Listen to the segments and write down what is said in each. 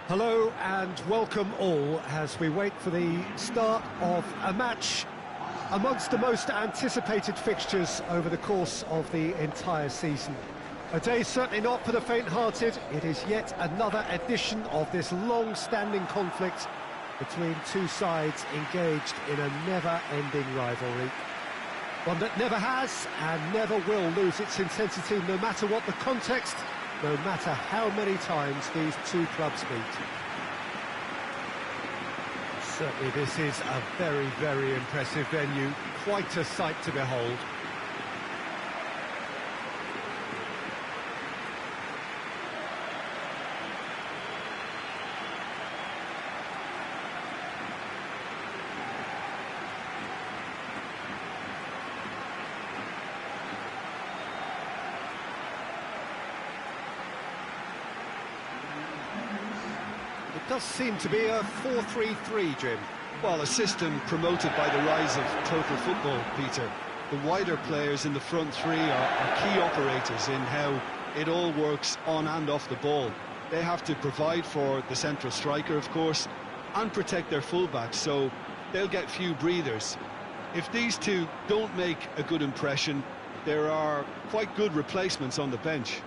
Hello and welcome all as we wait for the start of a match amongst the most anticipated fixtures over the course of the entire season. A day certainly not for the faint-hearted. It is yet another edition of this long-standing conflict between two sides engaged in a never-ending rivalry. One that never has and never will lose its intensity no matter what the context, no matter how many times these two clubs meet. Certainly this is a very, very impressive venue, quite a sight to behold. It does seem to be a 4-3-3, Jim. Well, a system promoted by the rise of total football, Peter. The wider players in the front three are key operators in how it all works on and off the ball. They have to provide for the central striker, of course, and protect their fullbacks, so they'll get few breathers. If these two don't make a good impression, there are quite good replacements on the bench.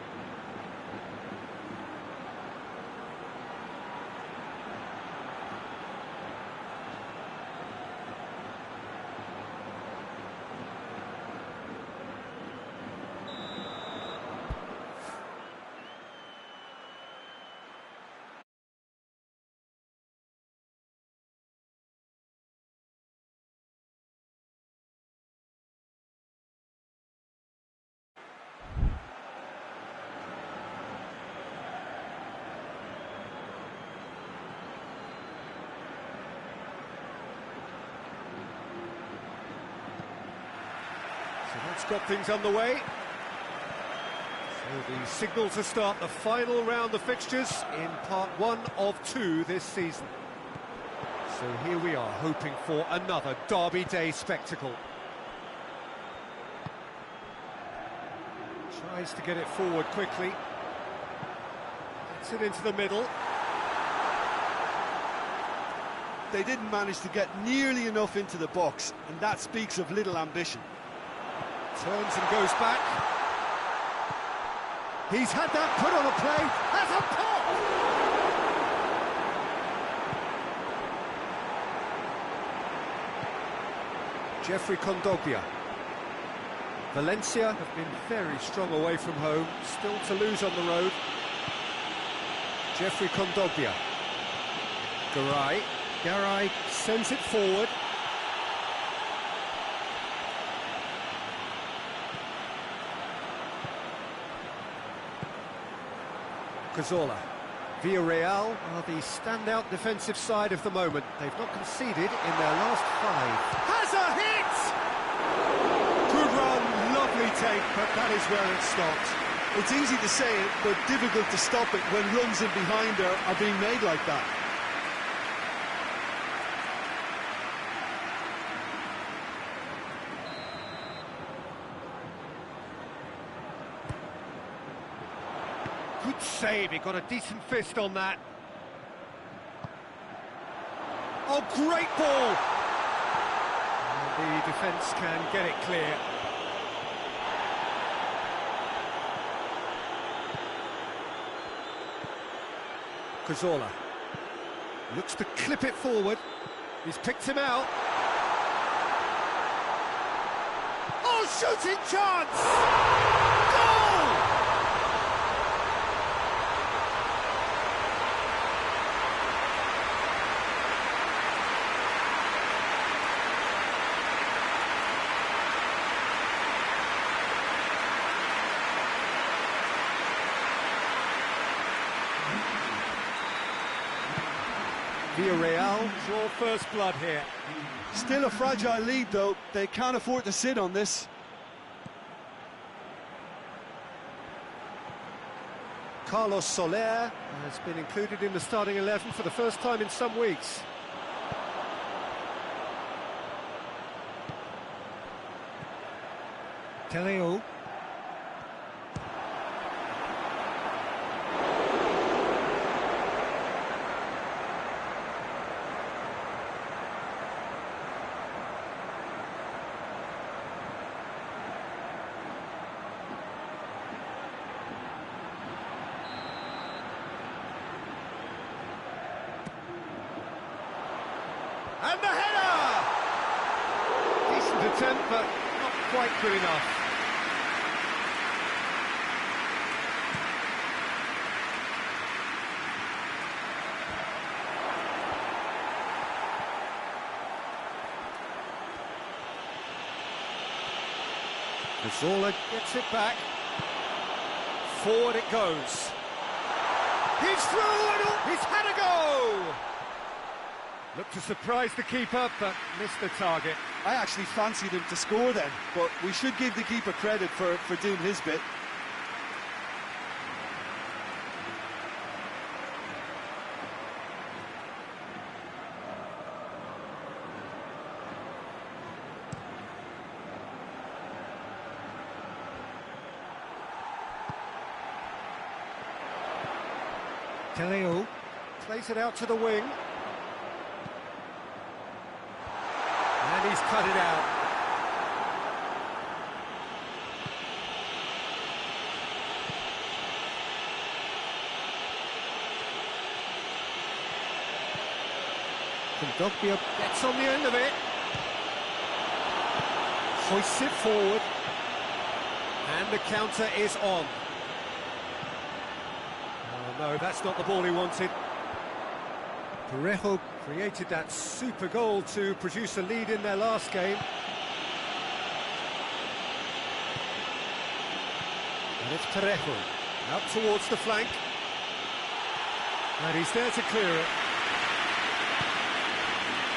So that's got things underway. So the signal to start the final round of fixtures in part one of two this season. So here we are, hoping for another Derby Day spectacle. Tries to get it forward quickly. Gets it into the middle. They didn't manage to get nearly enough into the box, and that speaks of little ambition. Turns and goes back. He's had that put on a play. Has a pop! Jeffrey Kondogbia. Valencia have been very strong away from home, still to lose on the road. Jeffrey Kondogbia. Garay sends it forward. Cazorla. Villarreal are the standout defensive side of the moment. They've not conceded in their last 5. Has a hit! Good run, lovely take, but that is where it stopped. It's easy to say it, but difficult to stop it when runs in behind are being made like that. Good save, he got a decent fist on that. Oh, great ball! And the defence can get it clear. Cazorla looks to clip it forward. He's picked him out. Oh, shooting chance! Goal! Villarreal draw first blood here. Still a fragile lead, though. They can't afford to sit on this. Carlos Soler has been included in the starting 11 for the first time in some weeks. Teleo. attempt, but not quite good enough. Cazorla gets it back. Forward it goes. He's through and he's had a go! Looked to surprise the keeper, but missed the target. I actually fancied him to score then, but we should give the keeper credit for doing his bit. Teleo plays it out to the wing. And he's cut it out. Kondogbia gets on the end of it. Hoists it forward. And the counter is on. No, that's not the ball he wanted. Parejo created that super goal to produce a lead in their last game. And it's Parejo out towards the flank. And he's there to clear it.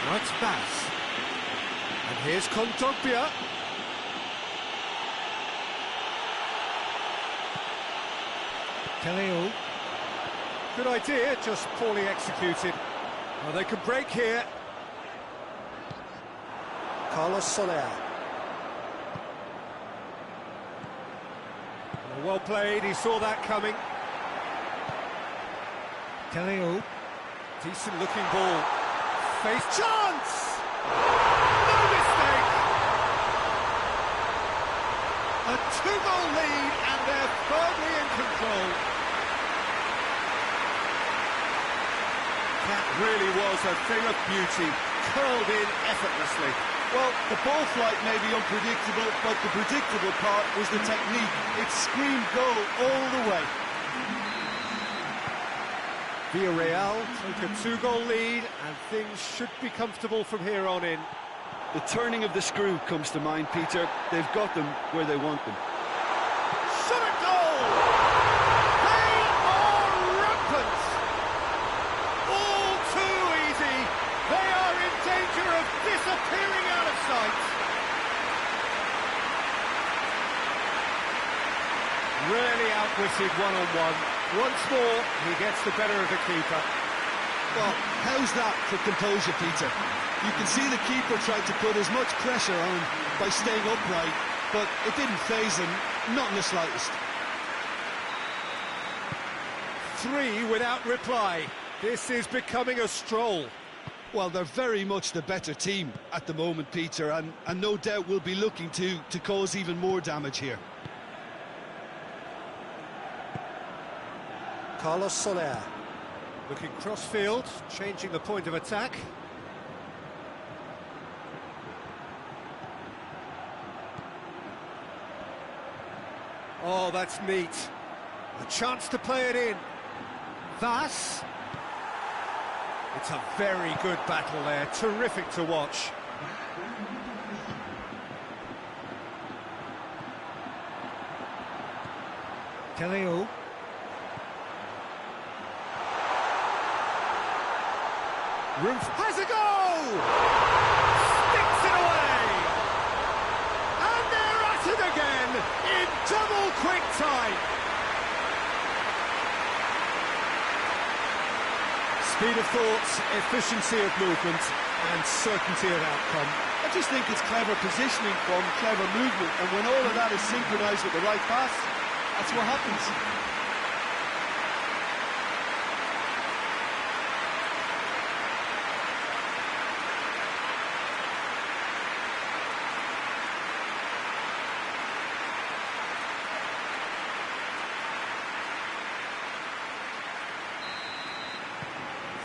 Now it's Bass. And here's Kondogbia. Teleo. Good idea, just poorly executed. Well, they could break here. Carlos Soler. Well played, he saw that coming. Teleo. Decent looking ball. Face chance! No mistake! A two-goal lead and they're firmly in control. That really was a thing of beauty, curled in effortlessly. Well, the ball flight may be unpredictable, but the predictable part was the technique. It screamed goal all the way. Villarreal took a two-goal lead, and things should be comfortable from here on in. The turning of the screw comes to mind, Peter. They've got them where they want them. Shot at goal! They are rampant! All too easy! They are in danger of disappearing out of sight! Really outwitted one-on-one. Once more, he gets the better of the keeper. Well, how's that for composure, Peter? You can see the keeper tried to put as much pressure on him by staying upright, but it didn't faze him, not in the slightest. 3 without reply. This is becoming a stroll. Well, they're very much the better team at the moment, Peter, and no doubt will be looking to cause even more damage here. Carlos Soler. Looking cross-field, changing the point of attack. Oh, that's neat. A chance to play it in. Vass. It's a very good battle there, terrific to watch. Teleo. Roof has a goal! Sticks it away! And they're at it again in double quick time. Speed of thought, efficiency of movement, and certainty of outcome. I just think it's clever positioning from clever movement, and when all of that is synchronised with the right pass, that's what happens.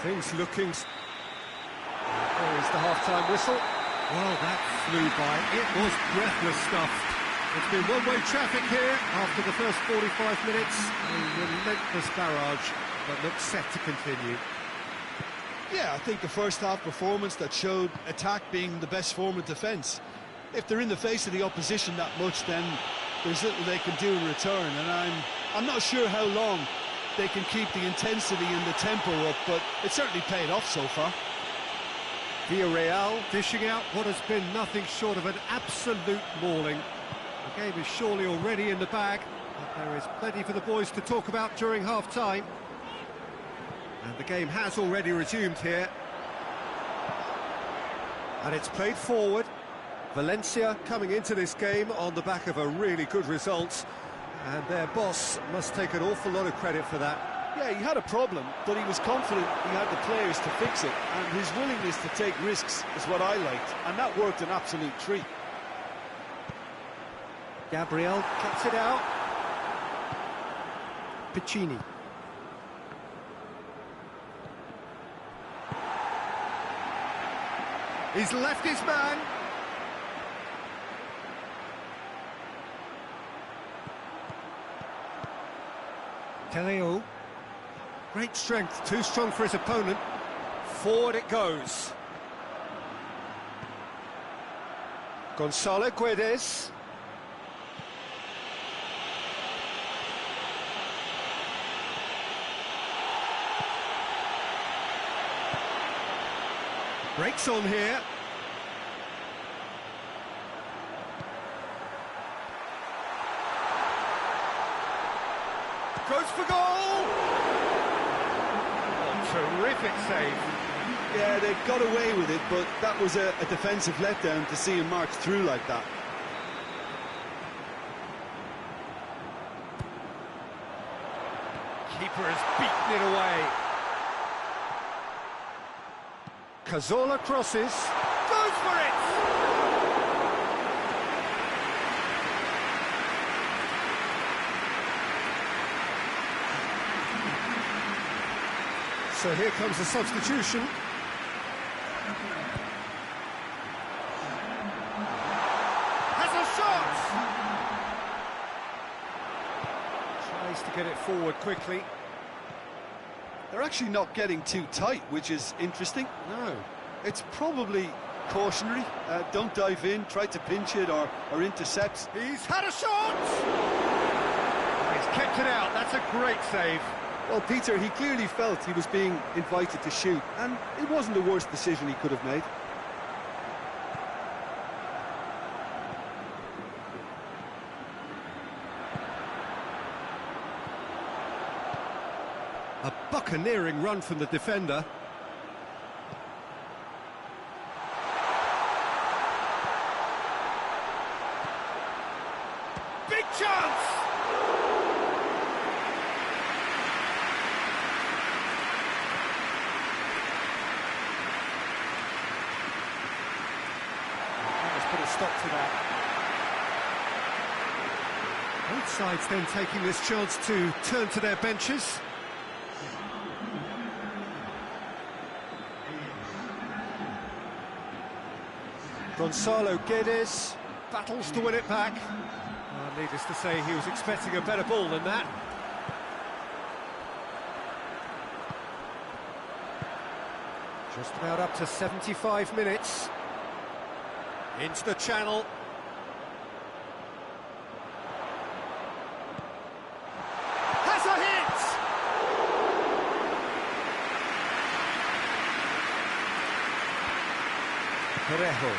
Things looking... There is the half-time whistle. Well, that flew by. It was breathless stuff. It's been one-way traffic here after the first 45 minutes. A relentless barrage that looks set to continue. Yeah, I think the first half performance that showed attack being the best form of defence. If they're in the face of the opposition that much, then there's little they can do in return, and I'm not sure how long they can keep the intensity and the tempo up, but it certainly paid off so far. Villarreal dishing out what has been nothing short of an absolute mauling. The game is surely already in the bag, but there is plenty for the boys to talk about during half-time. And the game has already resumed here. And it's played forward. Valencia coming into this game on the back of a really good result. And their boss must take an awful lot of credit for that. Yeah, he had a problem, but he was confident he had the players to fix it. And his willingness to take risks is what I liked. And that worked an absolute treat. Gabriel cuts it out. Piccini. He's left his man. Teleo. Great strength, too strong for his opponent. Forward it goes. Gonzalo Guedes. Breaks on here. Goes for goal! Oh, terrific save. Yeah, they got away with it, but that was a defensive letdown to see him march through like that. Keeper has beaten it away. Cazorla crosses. Goes for it! So here comes the substitution. Has a shot! Tries to get it forward quickly. They're actually not getting too tight, which is interesting. No. It's probably cautionary. Don't dive in, try to pinch it or intercept. He's had a shot! He's kept it out, that's a great save. Well, Peter, he clearly felt he was being invited to shoot, and it wasn't the worst decision he could have made. A buccaneering run from the defender. Big chance! Let's put a stop to that. Both sides then taking this chance to turn to their benches. Gonzalo Guedes battles to win it back. Needless to say, he was expecting a better ball than that. Just about up to 75 minutes. Into the channel. Has a hit! Parejo.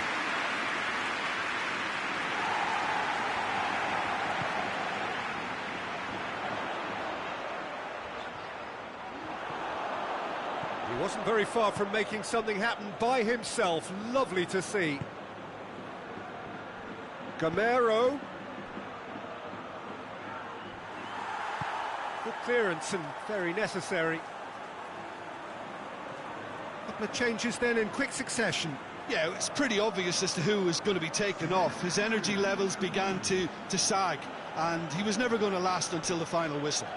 He wasn't very far from making something happen by himself. Lovely to see. Gamero. Good clearance and very necessary. Couple of changes then in quick succession. Yeah, it's pretty obvious as to who was going to be taken off. His energy levels began to sag, and he was never going to last until the final whistle.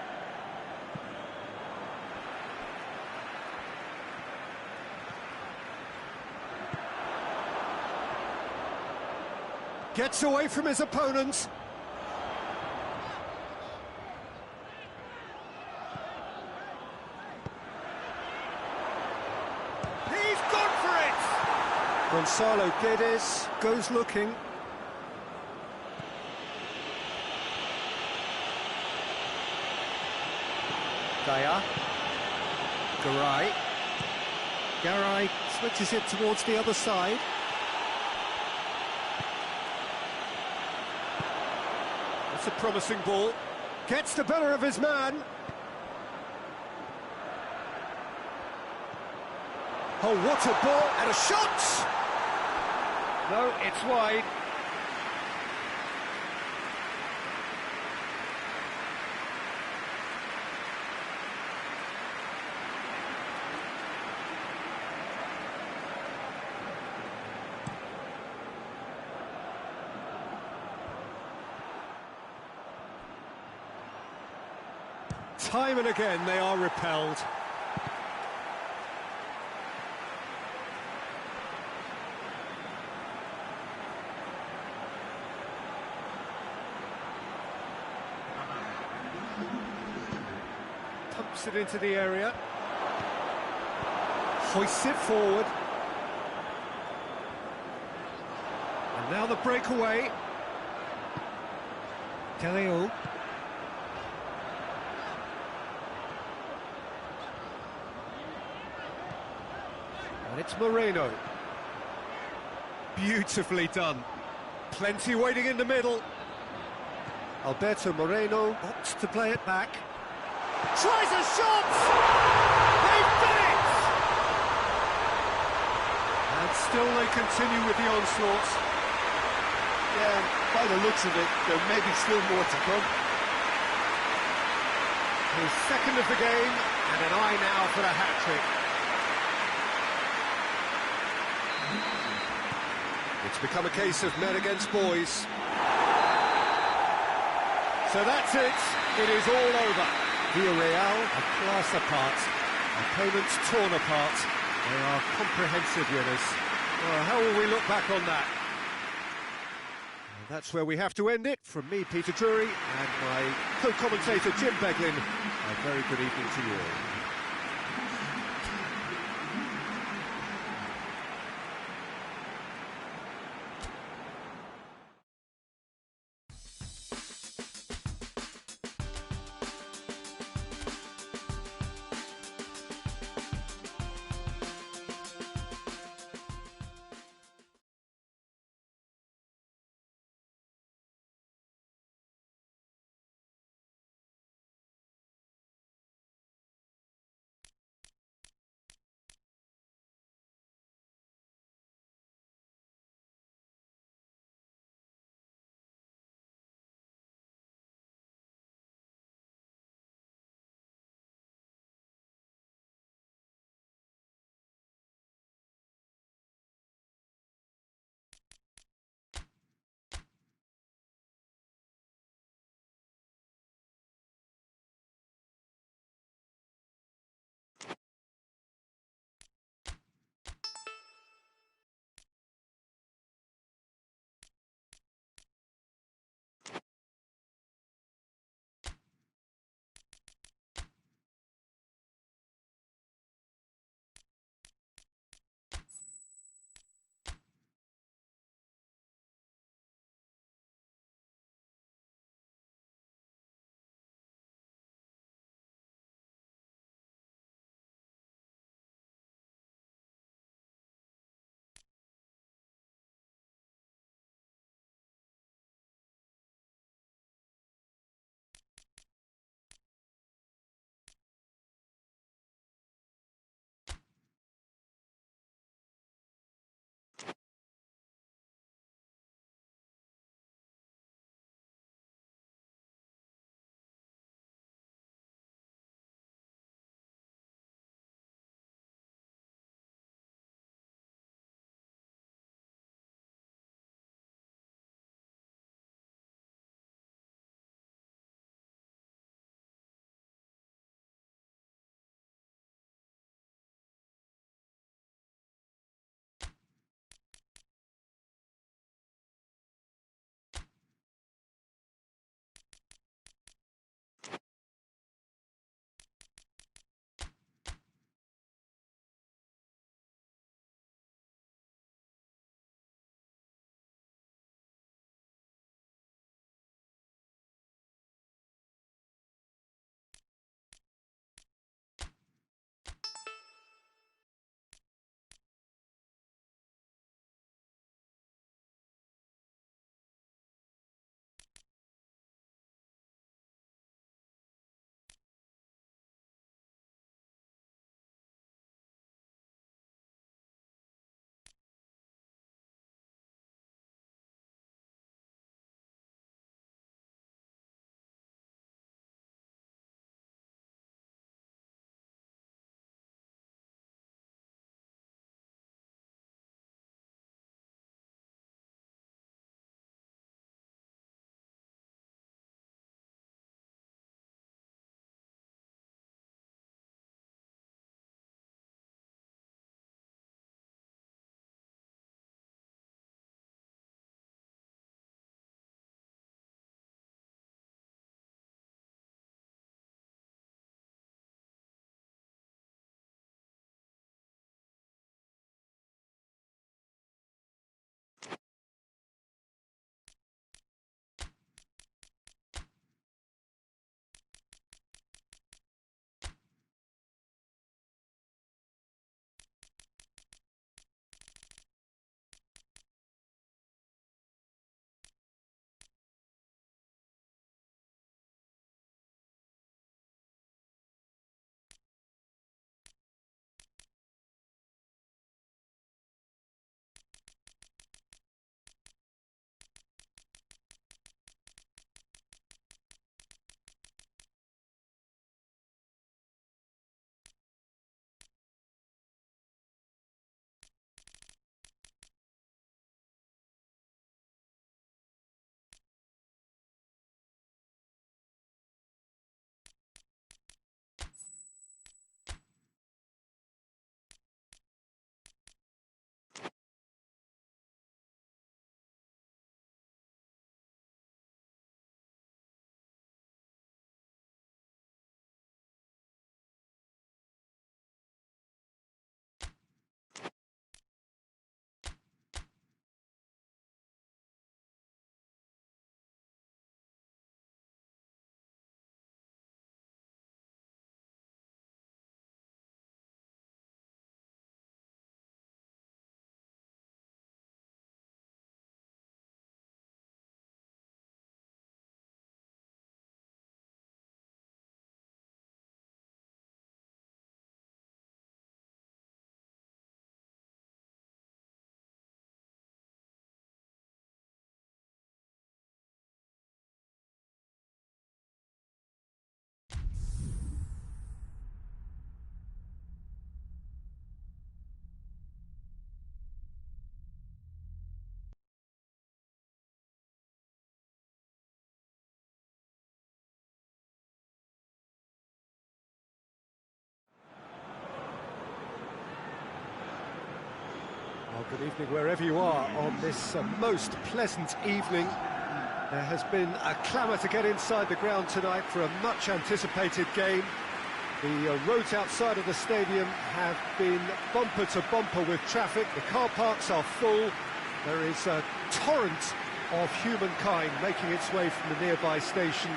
Gets away from his opponent. He's gone for it! Gonzalo Guedes goes looking. Daya. Garay switches it towards the other side. That's a promising ball. Gets the better of his man. Oh, what a ball, and a shot! No, it's wide. Time and again they are repelled. Pumps it into the area. Hoists it forward. And now the breakaway. Teleo. And it's Moreno. Beautifully done. Plenty waiting in the middle. Alberto Moreno opts to play it back. Tries a shot! They've done it! And still they continue with the onslaught. Yeah, by the looks of it, there may be still more to come. His second of the game, and an eye now for the hat-trick. It's become a case of men against boys. So that's it. It is all over. Villarreal are class apart. Opponents torn apart. They are comprehensive winners. Well, how will we look back on that? And that's where we have to end it. From me, Peter Drury, and my co-commentator, Jim Beglin. A very good evening to you all. Good evening wherever you are on this most pleasant evening. There has been a clamour to get inside the ground tonight for a much-anticipated game. The roads outside of the stadium have been bumper to bumper with traffic. The car parks are full. There is a torrent of humankind making its way from the nearby station,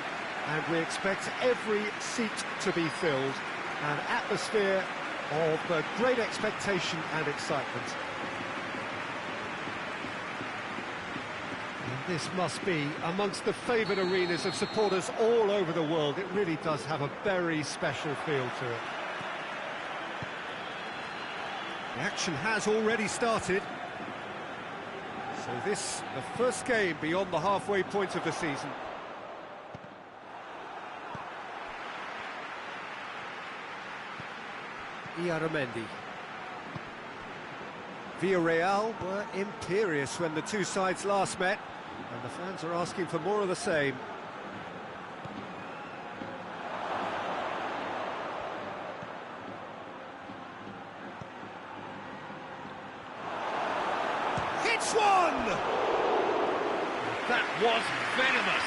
and we expect every seat to be filled. An atmosphere of great expectation and excitement. And this must be amongst the favoured arenas of supporters all over the world. It really does have a very special feel to it. The action has already started. So this, the first game beyond the halfway point of the season. Iaramendi. Villarreal were imperious when the two sides last met, and the fans are asking for more of the same. Hits one! That was venomous.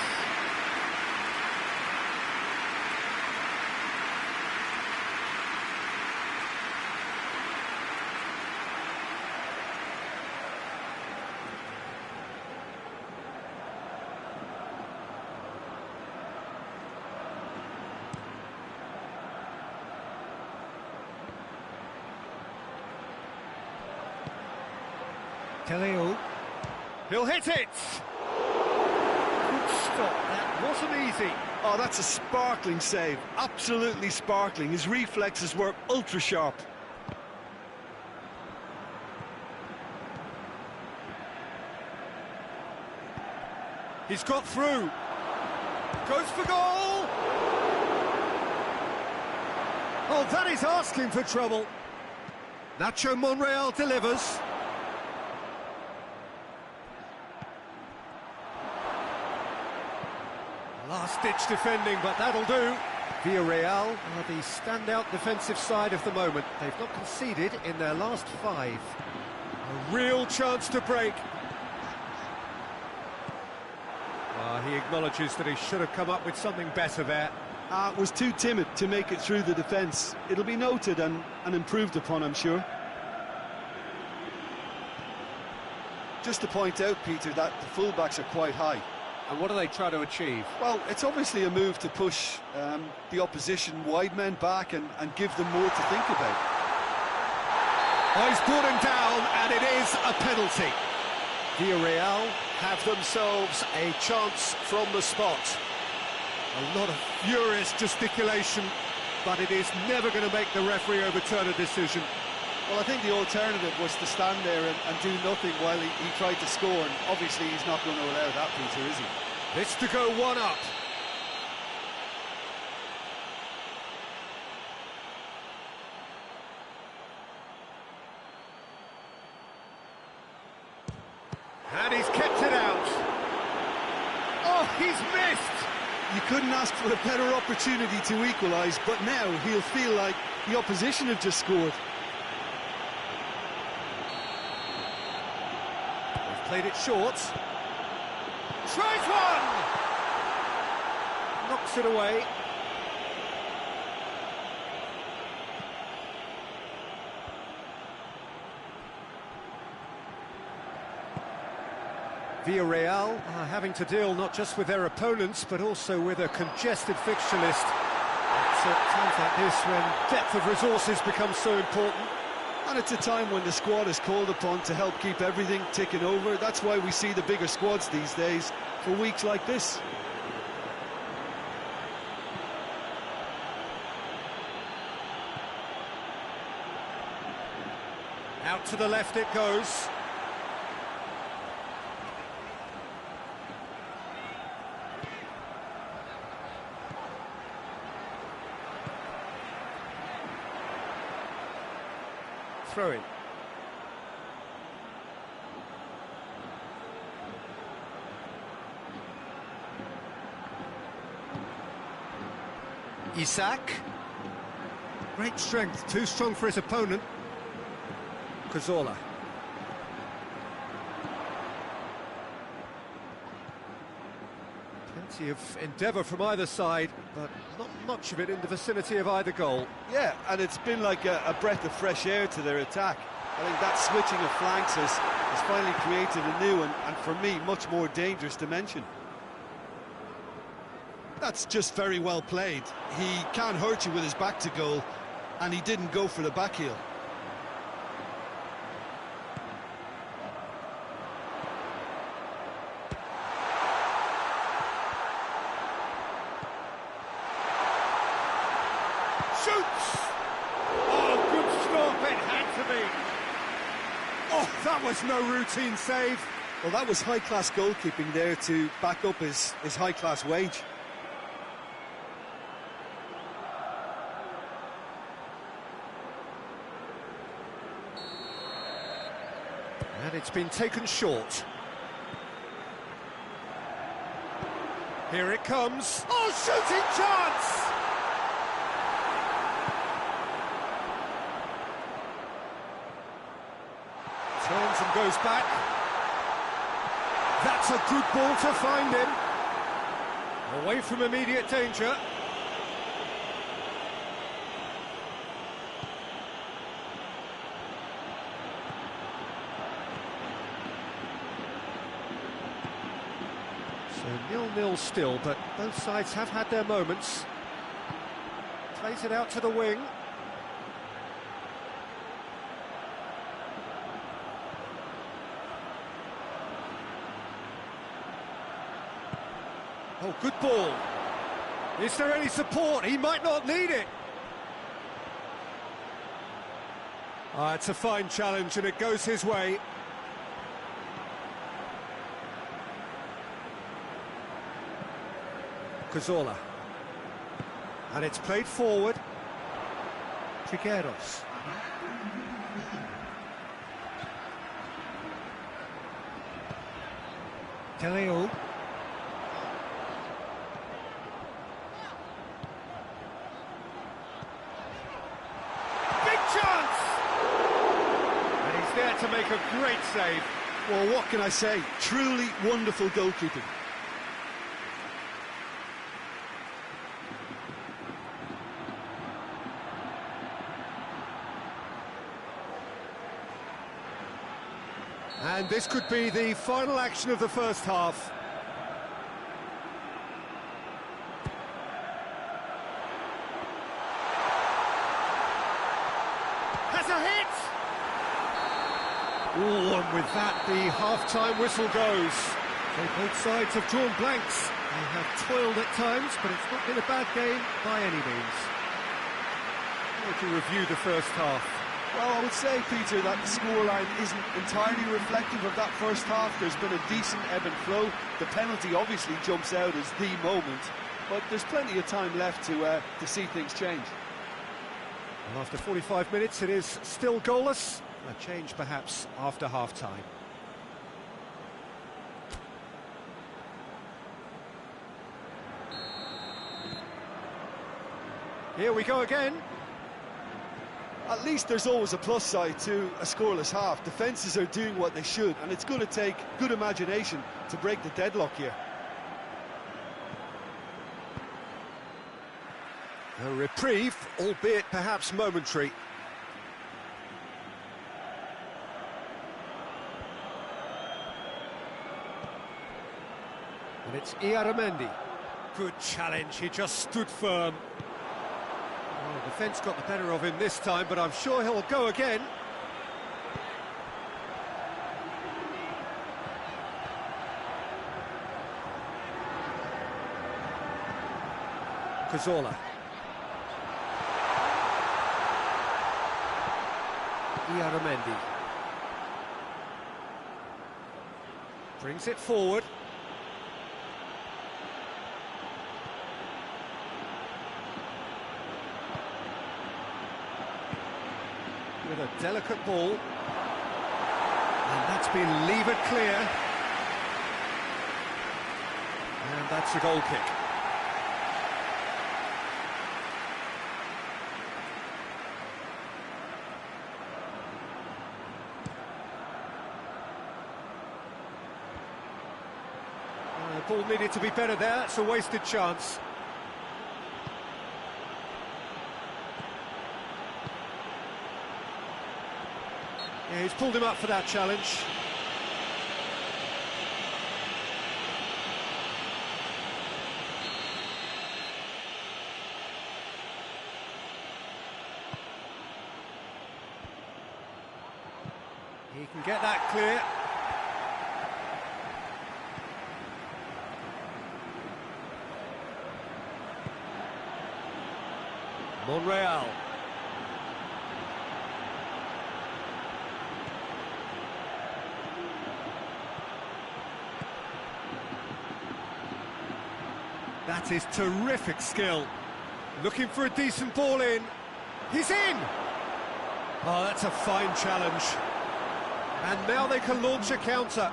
Teleo. He'll hit it! Good stop, that wasn't easy. Oh, that's a sparkling save, absolutely sparkling. His reflexes were ultra-sharp. He's got through. Goes for goal! Oh, that is asking for trouble. Nacho Monreal delivers. Last-ditch defending, but that'll do. Villarreal are the standout defensive side of the moment. They've not conceded in their last 5. A real chance to break. He acknowledges that he should have come up with something better there. Was too timid to make it through the defence. It'll be noted and improved upon, I'm sure. Just to point out, Peter, that the full-backs are quite high. And what do they try to achieve? Well, it's obviously a move to push the opposition wide men back and give them more to think about. Oh, he's brought him down, and it is a penalty. Villarreal have themselves a chance from the spot. A lot of furious gesticulation, but it is never going to make the referee overturn a decision. Well, I think the alternative was to stand there and do nothing while he tried to score, and obviously he's not going to allow that, Peter, is he? It's to go one up. And he's kept it out. Oh, he's missed! You couldn't ask for a better opportunity to equalise, but now he'll feel like the opposition have just scored. Played it short. Tries one! Knocks it away. Villarreal are having to deal not just with their opponents, but also with a congested fixture list. It's at times like this when depth of resources becomes so important. And it's a time when the squad is called upon to help keep everything ticking over. That's why we see the bigger squads these days for weeks like this. Out to the left it goes. Throw in. Isak. Great strength, too strong for his opponent. Cazorla. Plenty of endeavour from either side, but not much of it in the vicinity of either goal. Yeah, and it's been like a breath of fresh air to their attack. I think that switching of flanks has finally created a new and for me, much more dangerous dimension. That's just very well played. He can't hurt you with his back to goal, and he didn't go for the back heel. Shoots! Oh, good stop, it had to be. Oh, that was no routine save. Well, that was high-class goalkeeping there to back up his high-class wage. And it's been taken short. Here it comes. Oh, shooting chance! Turns and goes back. That's a good ball to find him. Away from immediate danger. So 0-0 still, but both sides have had their moments. Plays it out to the wing. Oh, good ball. Is there any support? He might not need it. It's a fine challenge and it goes his way. Cazorla. And it's played forward. Trigueros. Teleo. To make a great save. Well, what can I say? Truly wonderful goalkeeping. And this could be the final action of the first half. Has a hit! Oh, and with that, the half-time whistle goes. So both sides have drawn blanks. They have toiled at times, but it's not been a bad game by any means. How would you review the first half? Well, I would say, Peter, that the scoreline isn't entirely reflective of that first half. There's been a decent ebb and flow. The penalty obviously jumps out as the moment, but there's plenty of time left to see things change. And after 45 minutes, it is still goalless. A change perhaps after half-time. Here we go again. At least there's always a plus side to a scoreless half. Defences are doing what they should, and it's going to take good imagination to break the deadlock here. A reprieve, albeit perhaps momentary. And it's Iaramendi. Good challenge, he just stood firm. Well, the defence got the better of him this time, but I'm sure he'll go again. Cazorla. Iaramendi. Brings it forward. With a delicate ball. And that's been levered clear. And that's a goal kick. Ball needed to be better there, it's a wasted chance. Yeah, he's pulled him up for that challenge. He can get that clear. Monreal. That is terrific skill. Looking for a decent ball in. He's in! Oh, that's a fine challenge. And now they can launch a counter.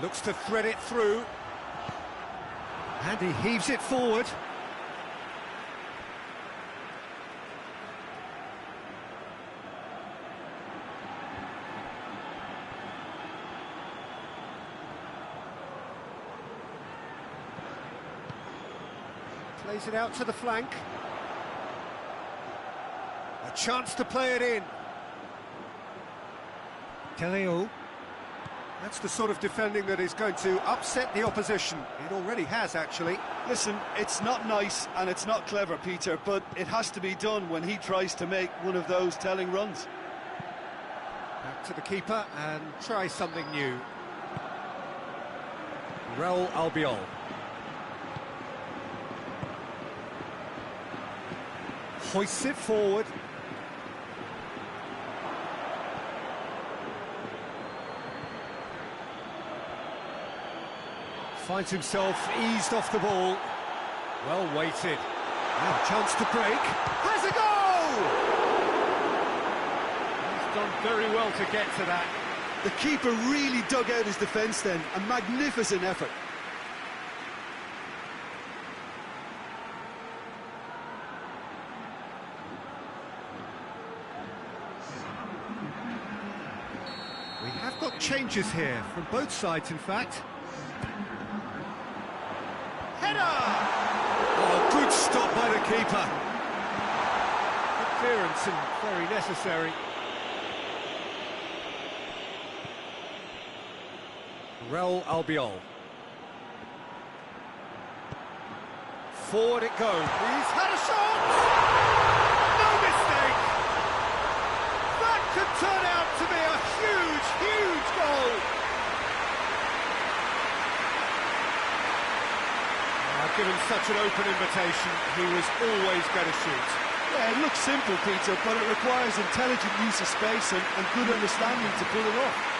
Looks to thread it through. And he heaves it forward. Plays it out to the flank. A chance to play it in. Teleo. That's the sort of defending that is going to upset the opposition. It already has, actually. Listen, it's not nice and it's not clever, Peter, but it has to be done when he tries to make one of those telling runs. Back to the keeper and try something new. Raul Albiol. Hoists it forward. Finds himself eased off the ball. Well weighted. Now a chance to break. Has a goal! He's done very well to get to that. The keeper really dug out his defence then. A magnificent effort. We have got changes here, from both sides in fact. Header! Oh, good stop by the keeper. Good clearance and very necessary. Raul Albiol. Forward it goes. He's had a shot! No mistake! That could turn out to be a huge, huge goal! Given such an open invitation, he was always going to shoot. Yeah, it looks simple, Peter, but it requires intelligent use of space and good understanding to pull it off.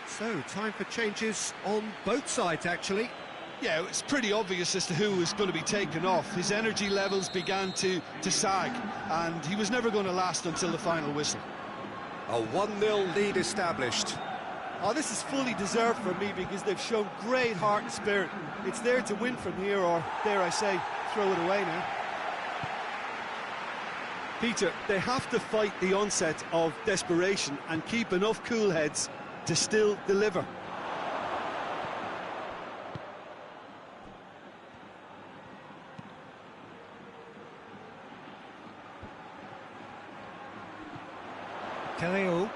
So, time for changes on both sides, actually. Yeah, it's pretty obvious as to who was going to be taken off. His energy levels began to sag, and he was never going to last until the final whistle. A 1-0 lead established. Oh, this is fully deserved for me because they've shown great heart and spirit. It's there to win from here, or, dare I say, throw it away now. Peter, they have to fight the onset of desperation and keep enough cool heads to still deliver. Teleo.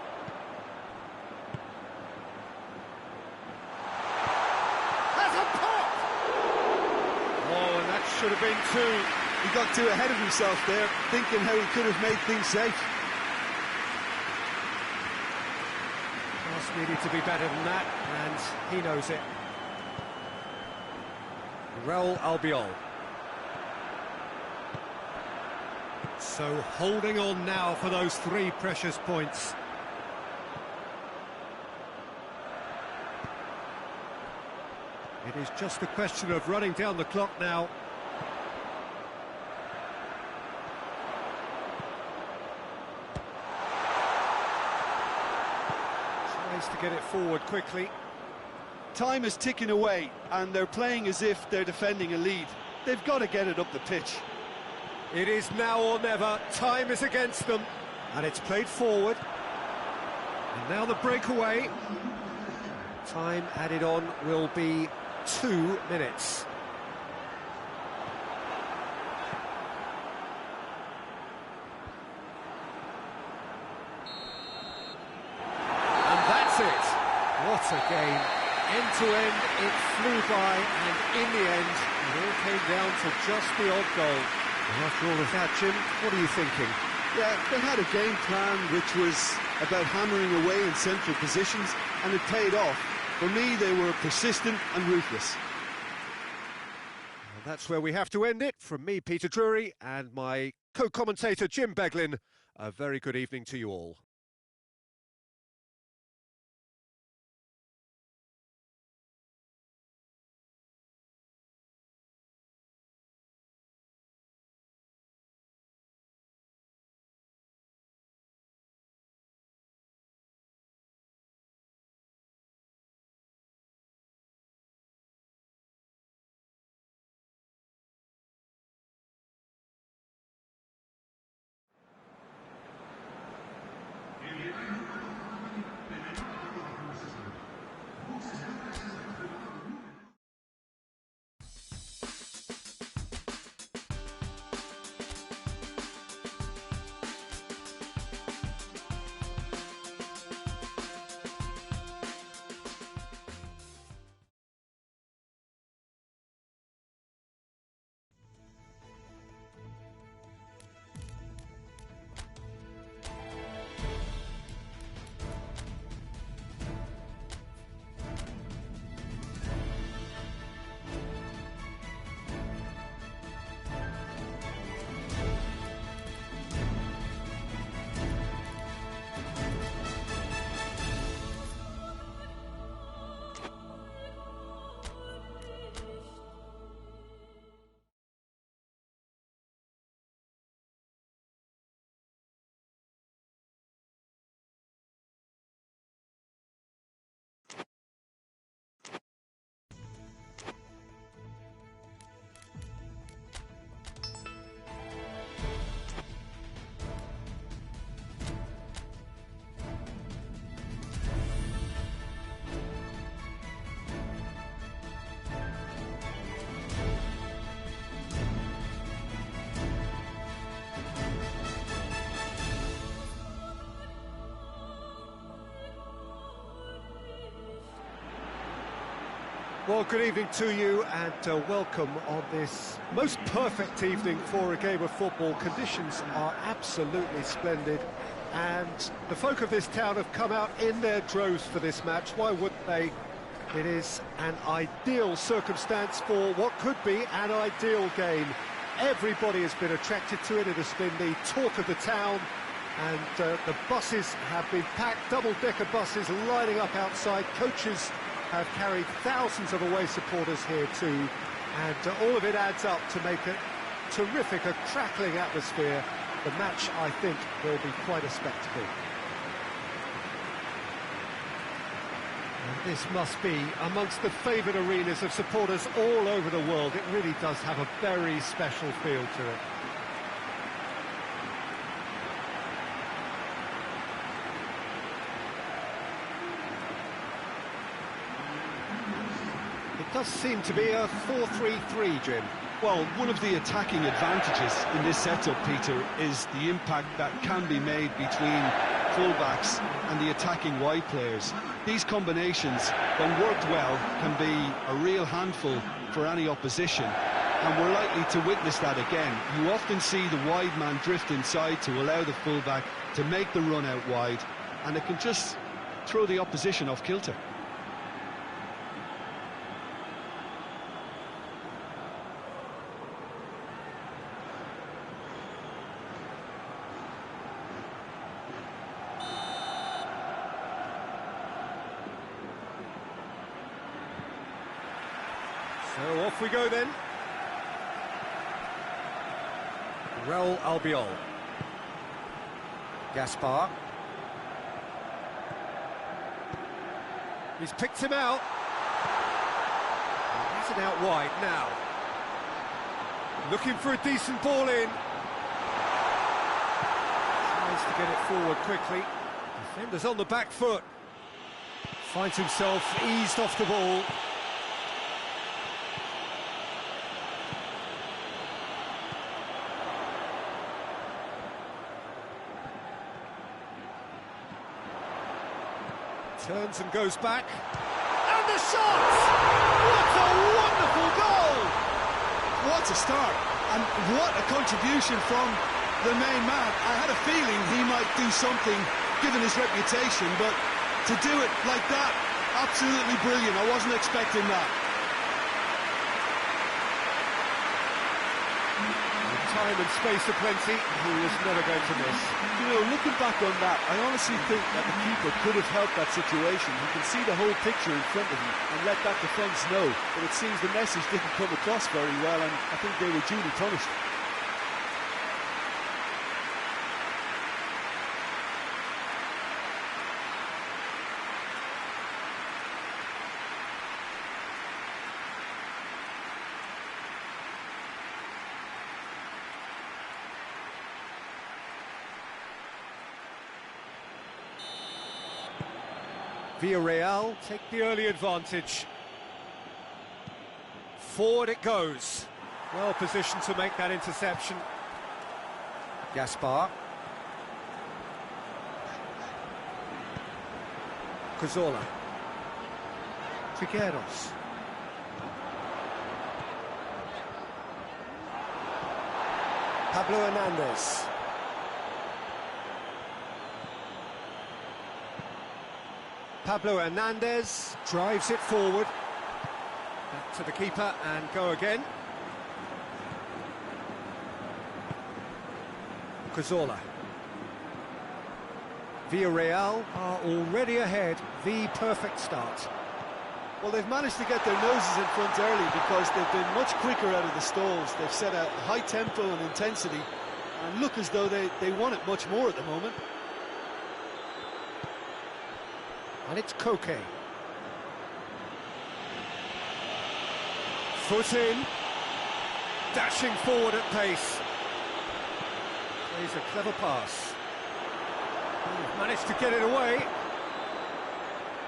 Has a pop! Oh, and that should have been two. He got too ahead of himself there, thinking how he could have made things safe. Needed to be better than that, and he knows it. Raul Albiol. So holding on now for those 3 precious points. It is just a question of running down the clock now. Tries to get it forward quickly. Time is ticking away, and they're playing as if they're defending a lead. They've got to get it up the pitch. It is now or never. Time is against them. And it's played forward. And now the breakaway. Time added on will be 2 minutes. And that's it. What a game. End to end, it flew by, and in the end, it all came down to just the odd goal. And after all of that, Jim, what are you thinking? Yeah, they had a game plan which was about hammering away in central positions, and it paid off. For me, they were persistent and ruthless. And that's where we have to end it. From me, Peter Drury, and my co-commentator, Jim Beglin, a very good evening to you all. Well, good evening to you, and welcome on this most perfect evening for a game of football. Conditions are absolutely splendid, and the folk of this town have come out in their droves for this match. Why wouldn't they? It is an ideal circumstance for what could be an ideal game. Everybody has been attracted to it. It has been the talk of the town, and the buses have been packed, double-decker buses lining up outside. Coaches have carried thousands of away supporters here too, and all of it adds up to make a terrific, a crackling atmosphere. The match, I think, will be quite a spectacle. And this must be amongst the favoured arenas of supporters all over the world. It really does have a very special feel to it. It does seem to be a 4-3-3, Jim. Well, one of the attacking advantages in this setup, Peter, is the impact that can be made between fullbacks and the attacking wide players. These combinations, when worked well, can be a real handful for any opposition, and we're likely to witness that again. You often see the wide man drift inside to allow the fullback to make the run out wide, and it can just throw the opposition off kilter. So off we go then. Raul Albiol. Gaspar. He's picked him out. He's it out wide now. Looking for a decent ball in. Tries to get it forward quickly. Defender's on the back foot. Finds himself eased off the ball. Turns and goes back. And the shot! What a wonderful goal! What a start, and what a contribution from the main man. I had a feeling he might do something, given his reputation, but to do it like that, absolutely brilliant. I wasn't expecting that. Time and space aplenty, he was never going to miss. You know, looking back on that, I honestly think that the keeper could have helped that situation. He can see the whole picture in front of him and let that defence know. But it seems the message didn't come across very well, and I think they were duly punished. Villarreal take the early advantage. Forward it goes. Well positioned to make that interception. Gaspar. Cazorla. Trigueros. Pablo Hernandez. Pablo Hernandez drives it forward. Back to the keeper and go again. Cazorla. Villarreal are already ahead. The perfect start. Well, they've managed to get their noses in front early because they've been much quicker out of the stalls. They've set a high tempo and intensity and look as though they want it much more at the moment. And it's Koke. Foot in. Dashing forward at pace. Plays a clever pass. Managed to get it away.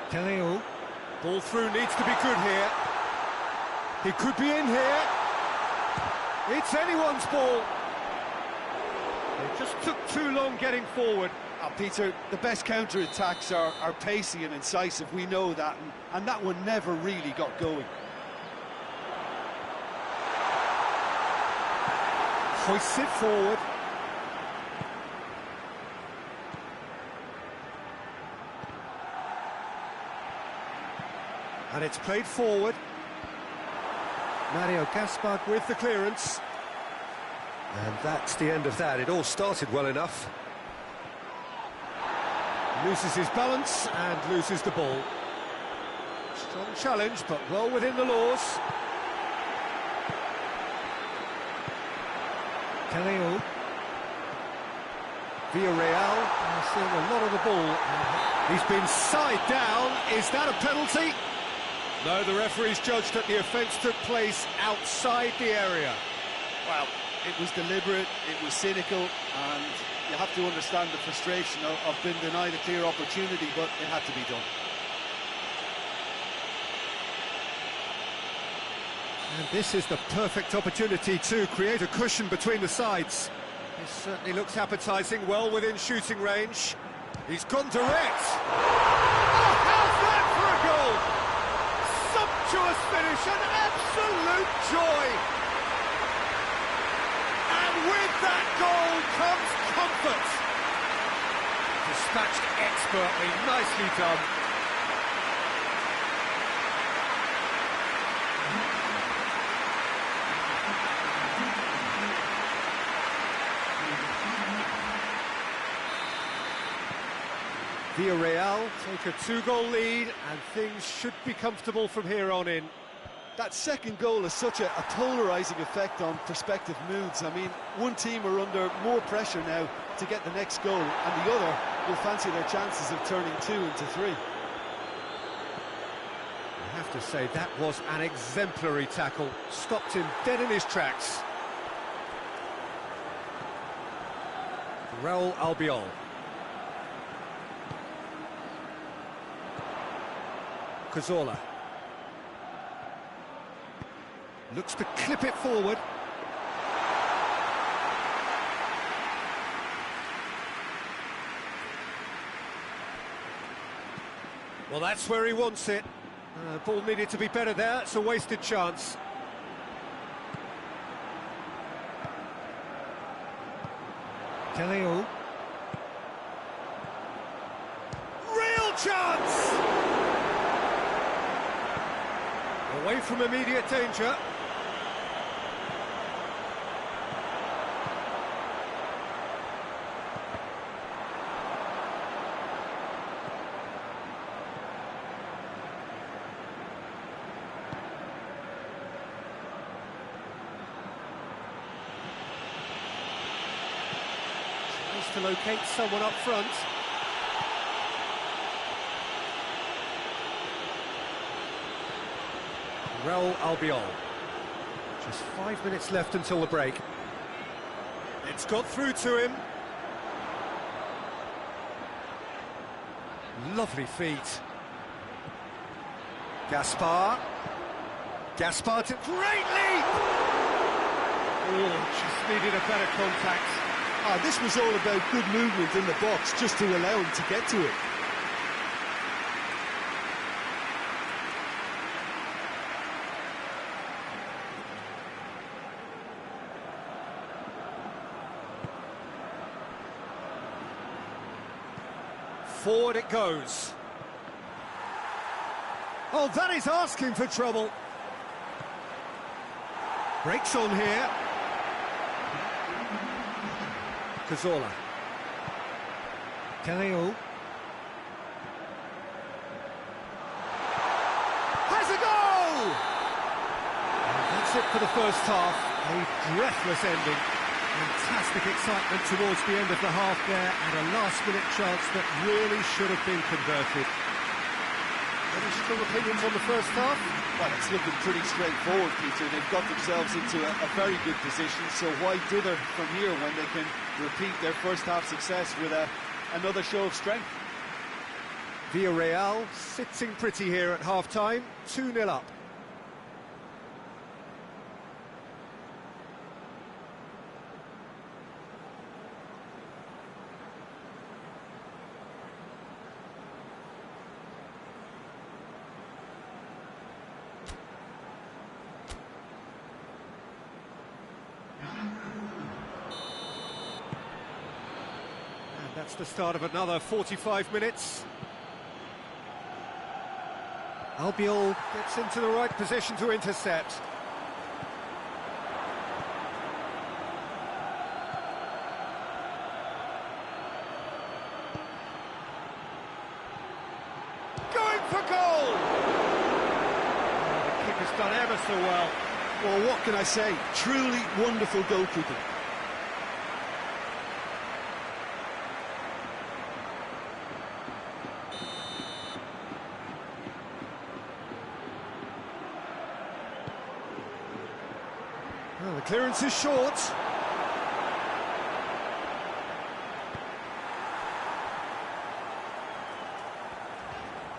Teleo. Ball through needs to be good here. He could be in here. It's anyone's ball. It just took too long getting forward. Peter, the best counter-attacks are pacey and incisive, we know that, and that one never really got going. Hoists it forward. And it's played forward. Mario Gaspar with the clearance. And that's the end of that. It all started well enough. Loses his balance and loses the ball. Strong challenge, but well within the laws. Teleo. Villarreal seeing a lot of the ball. He's been side down. Is that a penalty? No, the referee's judged that the offence took place outside the area. Well, it was deliberate, it was cynical, and you have to understand the frustration of being denied a clear opportunity, but it had to be done. And this is the perfect opportunity to create a cushion between the sides. This certainly looks appetising, well within shooting range. He's gone direct. Oh, how's that for a goal? Sumptuous finish, an absolute joy. And with that goal comes comfort. Dispatched expertly, nicely done. Villarreal take a 2-goal lead and things should be comfortable from here on in. That second goal has such a polarising effect on prospective moods. I mean, one team are under more pressure now to get the next goal, and the other will fancy their chances of turning 2 into 3. I have to say, that was an exemplary tackle. Stopped him dead in his tracks. Raul Albiol. Cazorla. Looks to clip it forward. Well, that's where he wants it. Ball needed to be better there. It's a wasted chance. Teleo. Real chance! Away from immediate danger. To locate someone up front. Raul Albiol. Just 5 minutes left until the break. It's got through to him. Lovely feet. Gaspar. Gaspar to great leap! Oh, just needed a better contact. This was all about good movement in the box, just to allow him to get to it. Forward it goes. Oh, that is asking for trouble. Breaks on here. Cazorla. Teleo. Has a goal! And that's it for the first half. A breathless ending. Fantastic excitement towards the end of the half there, and a last-minute chance that really should have been converted. Any strong opinions on the first half? Well, it's looking pretty straightforward, Peter. They've got themselves into a very good position, so why dither from here when they can repeat their first half success with another show of strength? Villarreal sitting pretty here at half-time, 2-0 up. That's the start of another 45 minutes. Albiol gets into the right position to intercept. Going for goal! The keeper's done ever so well. Well, what can I say? Truly wonderful goalkeeping. Well, the clearance is short.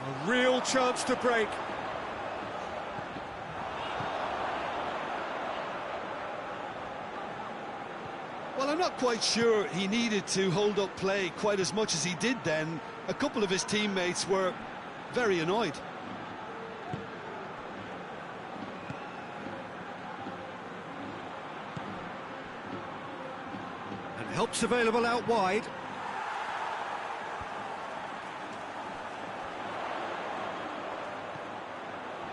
A real chance to break. Well, I'm not quite sure he needed to hold up play quite as much as he did then. A couple of his teammates were very annoyed. Help's available out wide.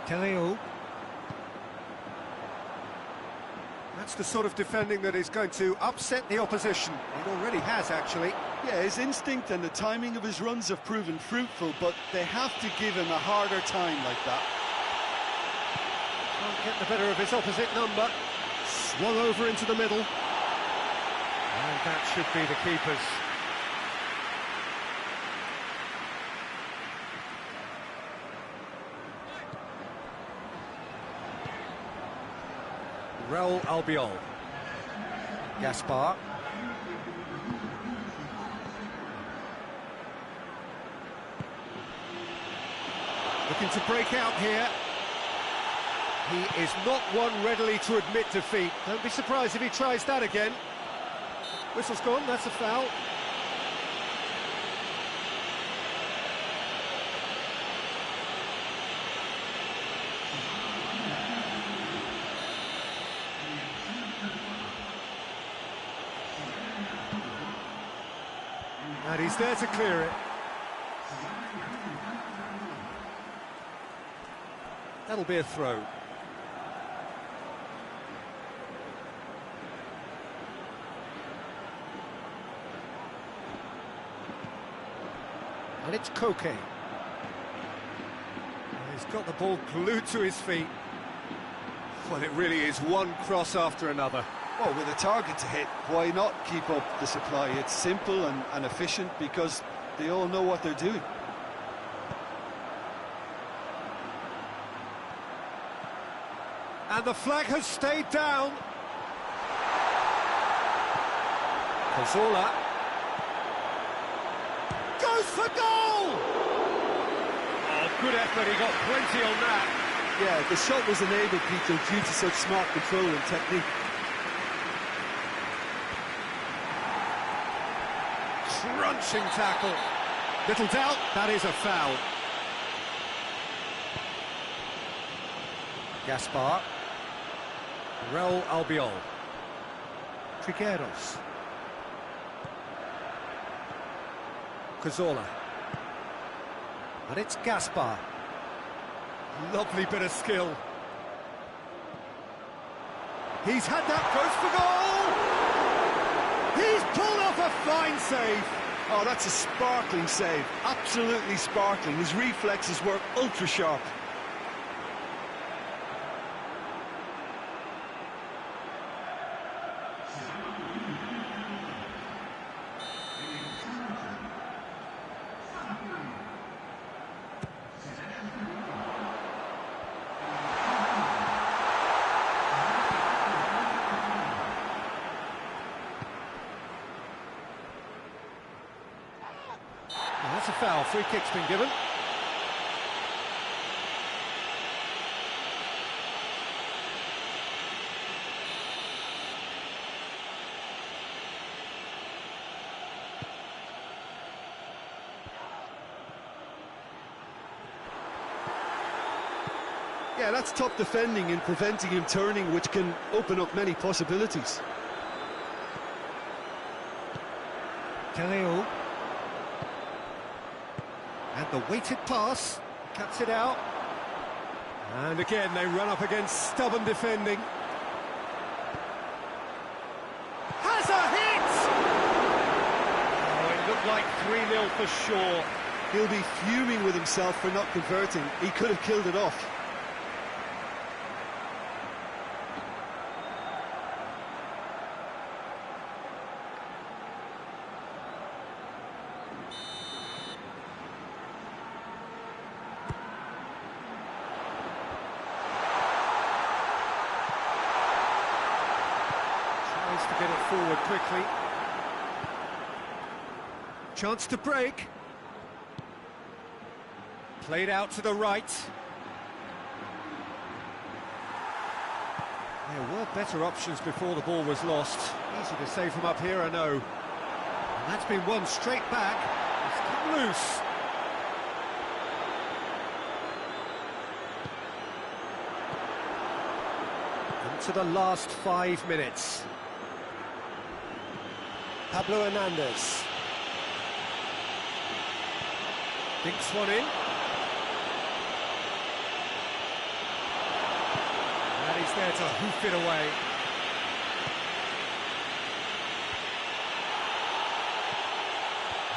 Teleo. That's the sort of defending that is going to upset the opposition. It already has, actually. Yeah, his instinct and the timing of his runs have proven fruitful, but they have to give him a harder time like that. Can't get the better of his opposite number. Swung over into the middle. And that should be the keeper's. Raul Albiol. Gaspar. Looking to break out here. He is not one readily to admit defeat. Don't be surprised if he tries that again. Whistle's gone, that's a foul. And he's there to clear it. That'll be a throw. And it's Koke. He's got the ball glued to his feet. Well, it really is one cross after another. Well, with a target to hit, why not keep up the supply? It's simple and efficient because they all know what they're doing. And the flag has stayed down. Cazorla goes for goal! Oh, good effort, he got plenty on that. Yeah, the shot was enabled, Peter, due to such smart control and technique. Crunching tackle. Little doubt, that is a foul. Gaspar. Raul Albiol. Trigueros. Cazorla. And it's Gaspar. Lovely bit of skill. He's had that, goes for goal! He's pulled off a fine save. Oh, that's a sparkling save. Absolutely sparkling. His reflexes were ultra sharp. That's a foul. Free kick's been given. Yeah, that's top defending and preventing him turning, which can open up many possibilities. Caleo. And the weighted pass, cuts it out. And again, they run up against stubborn defending. Has a hit! Oh, it looked like 3-0 for sure. He'll be fuming with himself for not converting. He could have killed it off. To get it forward quickly. Chance to break. Played out to the right. There were better options before the ball was lost. Easy to save from up here, I know. And that's been won straight back. It's come loose. Into the last 5 minutes. Pablo Hernandez. Dinks one in. And he's there to hoof it away.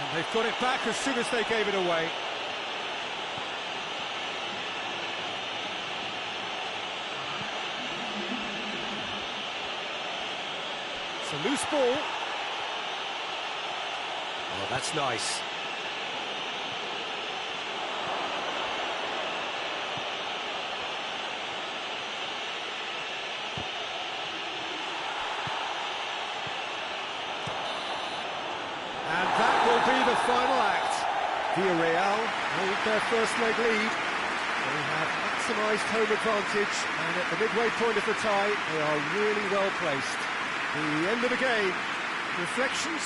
And they've got it back as soon as they gave it away. a loose ball. Oh, that's nice. And that will be the final act. Villarreal hold their first leg lead. They have maximised home advantage, and at the midway point of the tie, they are really well placed. The end of the game. Reflections?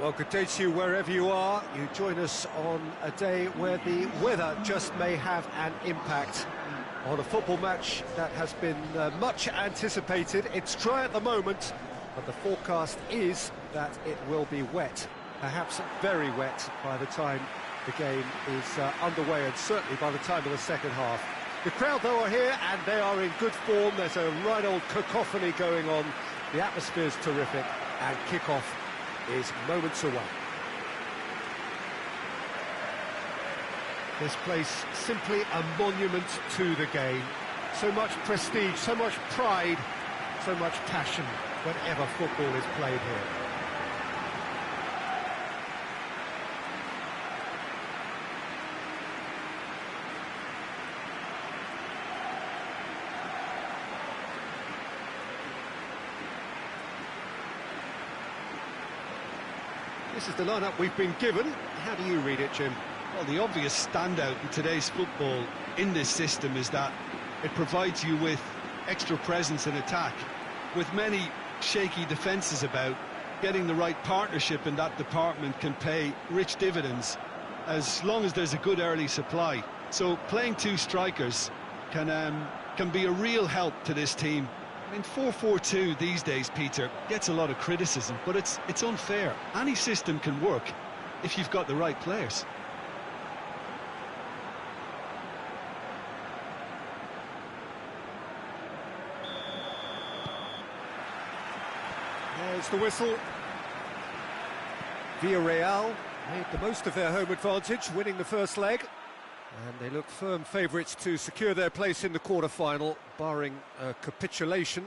Well, good day to you wherever you are. You join us on a day where the weather just may have an impact on a football match that has been much anticipated. It's dry at the moment, but the forecast is that it will be wet, perhaps very wet by the time the game is underway, and certainly by the time of the second half. The crowd, though, are here, and they are in good form. There's a right old cacophony going on. The atmosphere's terrific, and kick-off is moments away. This place simply a monument to the game. So much prestige, so much pride, so much passion whenever football is played here. This is the lineup we've been given. How do you read it, Jim? Well, the obvious standout in today's football in this system is that it provides you with extra presence in attack. With many shaky defences about, getting the right partnership in that department can pay rich dividends as long as there's a good early supply. So playing two strikers can be a real help to this team. I mean, 4-4-2 these days, Peter, gets a lot of criticism, but it's unfair. Any system can work if you've got the right players. There's the whistle. Villarreal made the most of their home advantage, winning the first leg. And they look firm favourites to secure their place in the quarter-final, barring a capitulation.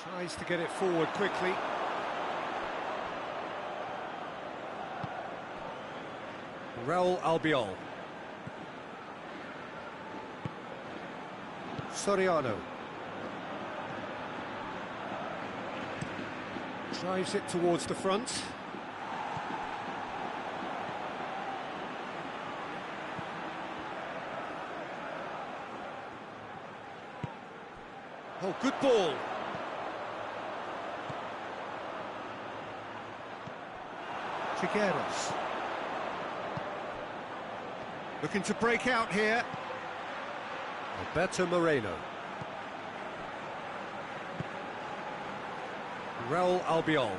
Tries to get it forward quickly. Raul Albiol. Soriano. Drives it towards the front. Oh, good ball. Trigueros. Looking to break out here. Alberto Moreno. Raul Albiol.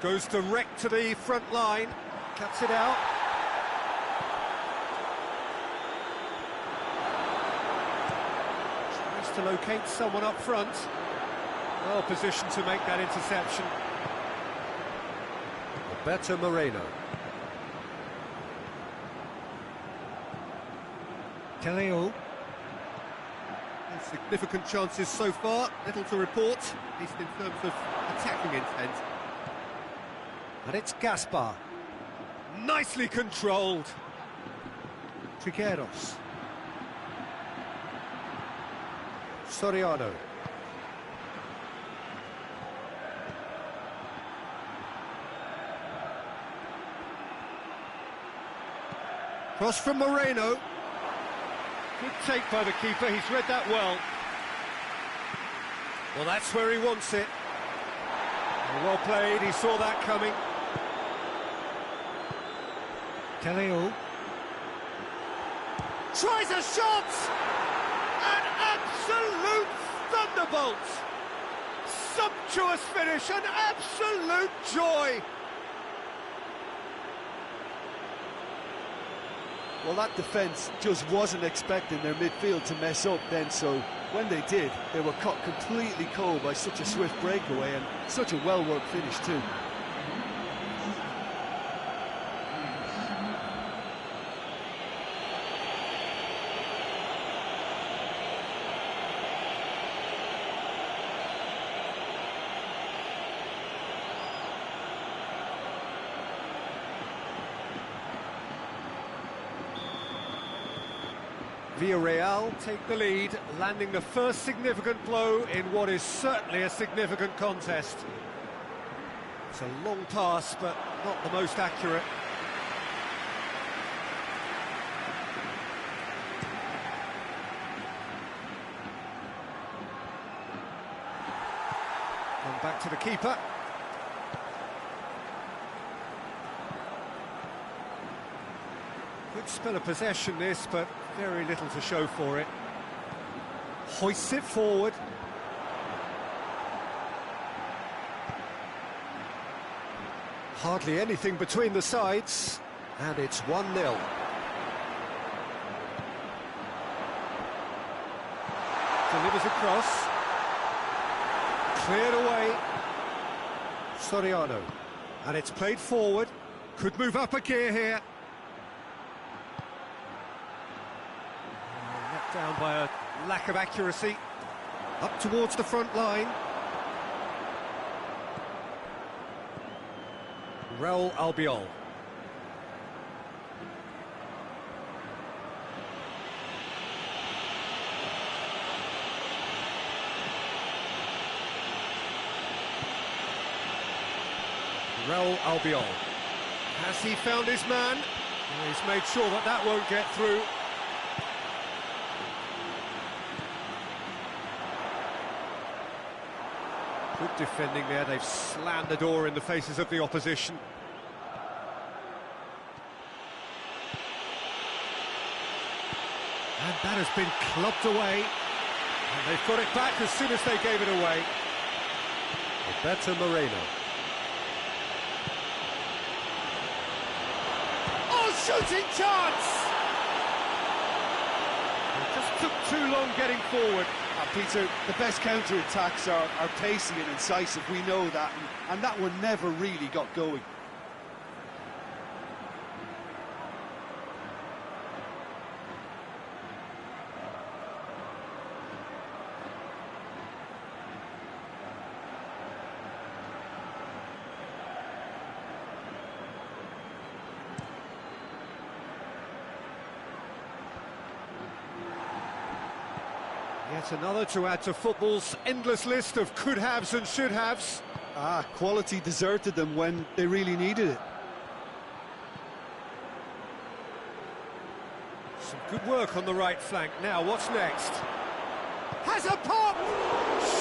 Goes direct to the front line. Cuts it out. Tries to locate someone up front. Well positioned to make that interception. Alberto Moreno. Teleo. Significant chances so far, little to report, at least in terms of attacking intent. And it's Gaspar. Nicely controlled. Trigueros. Soriano. Cross from Moreno. Good take by the keeper, he's read that well. Well, that's where he wants it. Well played, he saw that coming. Teleo. Tries a shot! An absolute thunderbolt! Sumptuous finish, an absolute joy! Well, that defence just wasn't expecting their midfield to mess up then, so when they did, they were caught completely cold by such a swift breakaway and such a well-worked finish too. Villarreal take the lead, landing the first significant blow in what is certainly a significant contest. It's a long pass, but not the most accurate. And back to the keeper. Good spell of possession this, but very little to show for it. Hoists it forward. Hardly anything between the sides, and it's 1-0. Delivers across. Cleared away. Soriano. And it's played forward. Could move up a gear here. Down by a lack of accuracy. Up towards the front line. Raul Albiol. Raul Albiol. Has he found his man? He's made sure that that won't get through. Good defending there, they've slammed the door in the faces of the opposition. And that has been clubbed away. And they've got it back as soon as they gave it away. Alberto Moreno. Oh, shooting chance! It just took too long getting forward. Peter, the best counter-attacks are pacey and incisive, we know that, and that one never really got going. Yet another to add to football's endless list of could-haves and should-haves. Quality deserted them when they really needed it. Some good work on the right flank. Now, what's next? Has a pop!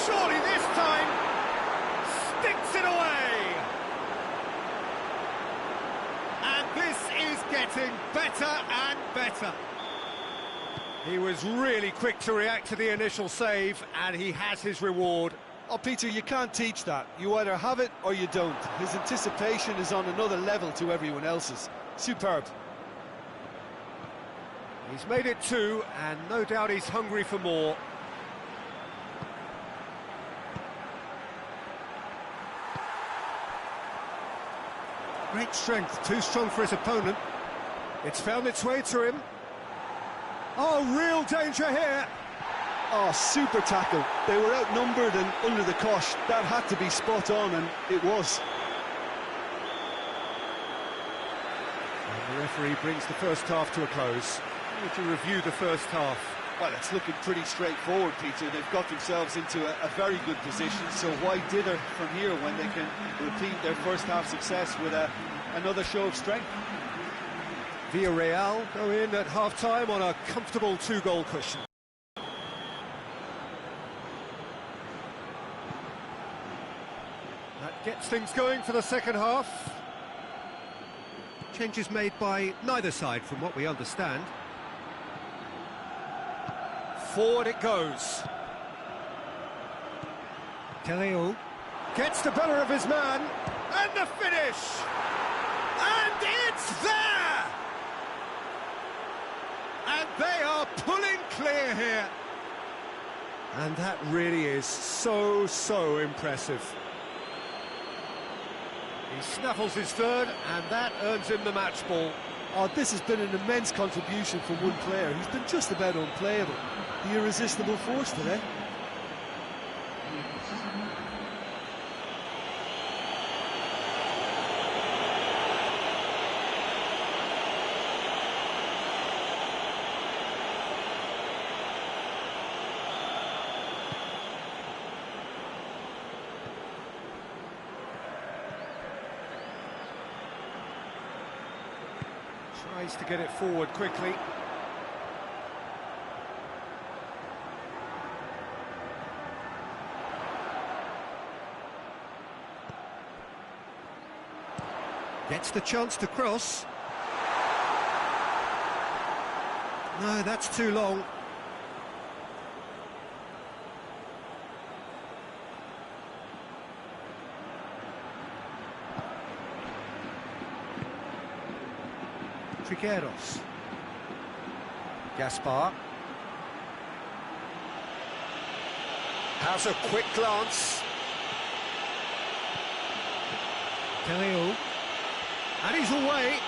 Surely this time sticks it away! And this is getting better and better. He was really quick to react to the initial save, and he has his reward. Oh, Peter, you can't teach that. You either have it or you don't. His anticipation is on another level to everyone else's. Superb. He's made it 2, and no doubt he's hungry for more. Great strength, too strong for his opponent. It's found its way to him. Oh, real danger here. Oh, super tackle. They were outnumbered and under the cosh. That had to be spot on, and it was. And the referee brings the first half to a close. We need to review the first half. Well, it's looking pretty straightforward, Peter. They've got themselves into a very good position, so why dither from here when they can repeat their first half success with another show of strength? Villarreal go in at half-time on a comfortable 2-goal cushion. That gets things going for the second half. Changes made by neither side from what we understand. Forward it goes. Teleo gets the better of his man, and the finish! And it's there! And they are pulling clear here. And that really is so impressive. He snaffles his third, and that earns him the match ball. Oh, this has been an immense contribution from one player who's been just about unplayable. The irresistible force today. Tries to get it forward quickly. Gets the chance to cross. No, that's too long. Trigueros. Gaspar. Has a quick glance. Teleo. And he's away.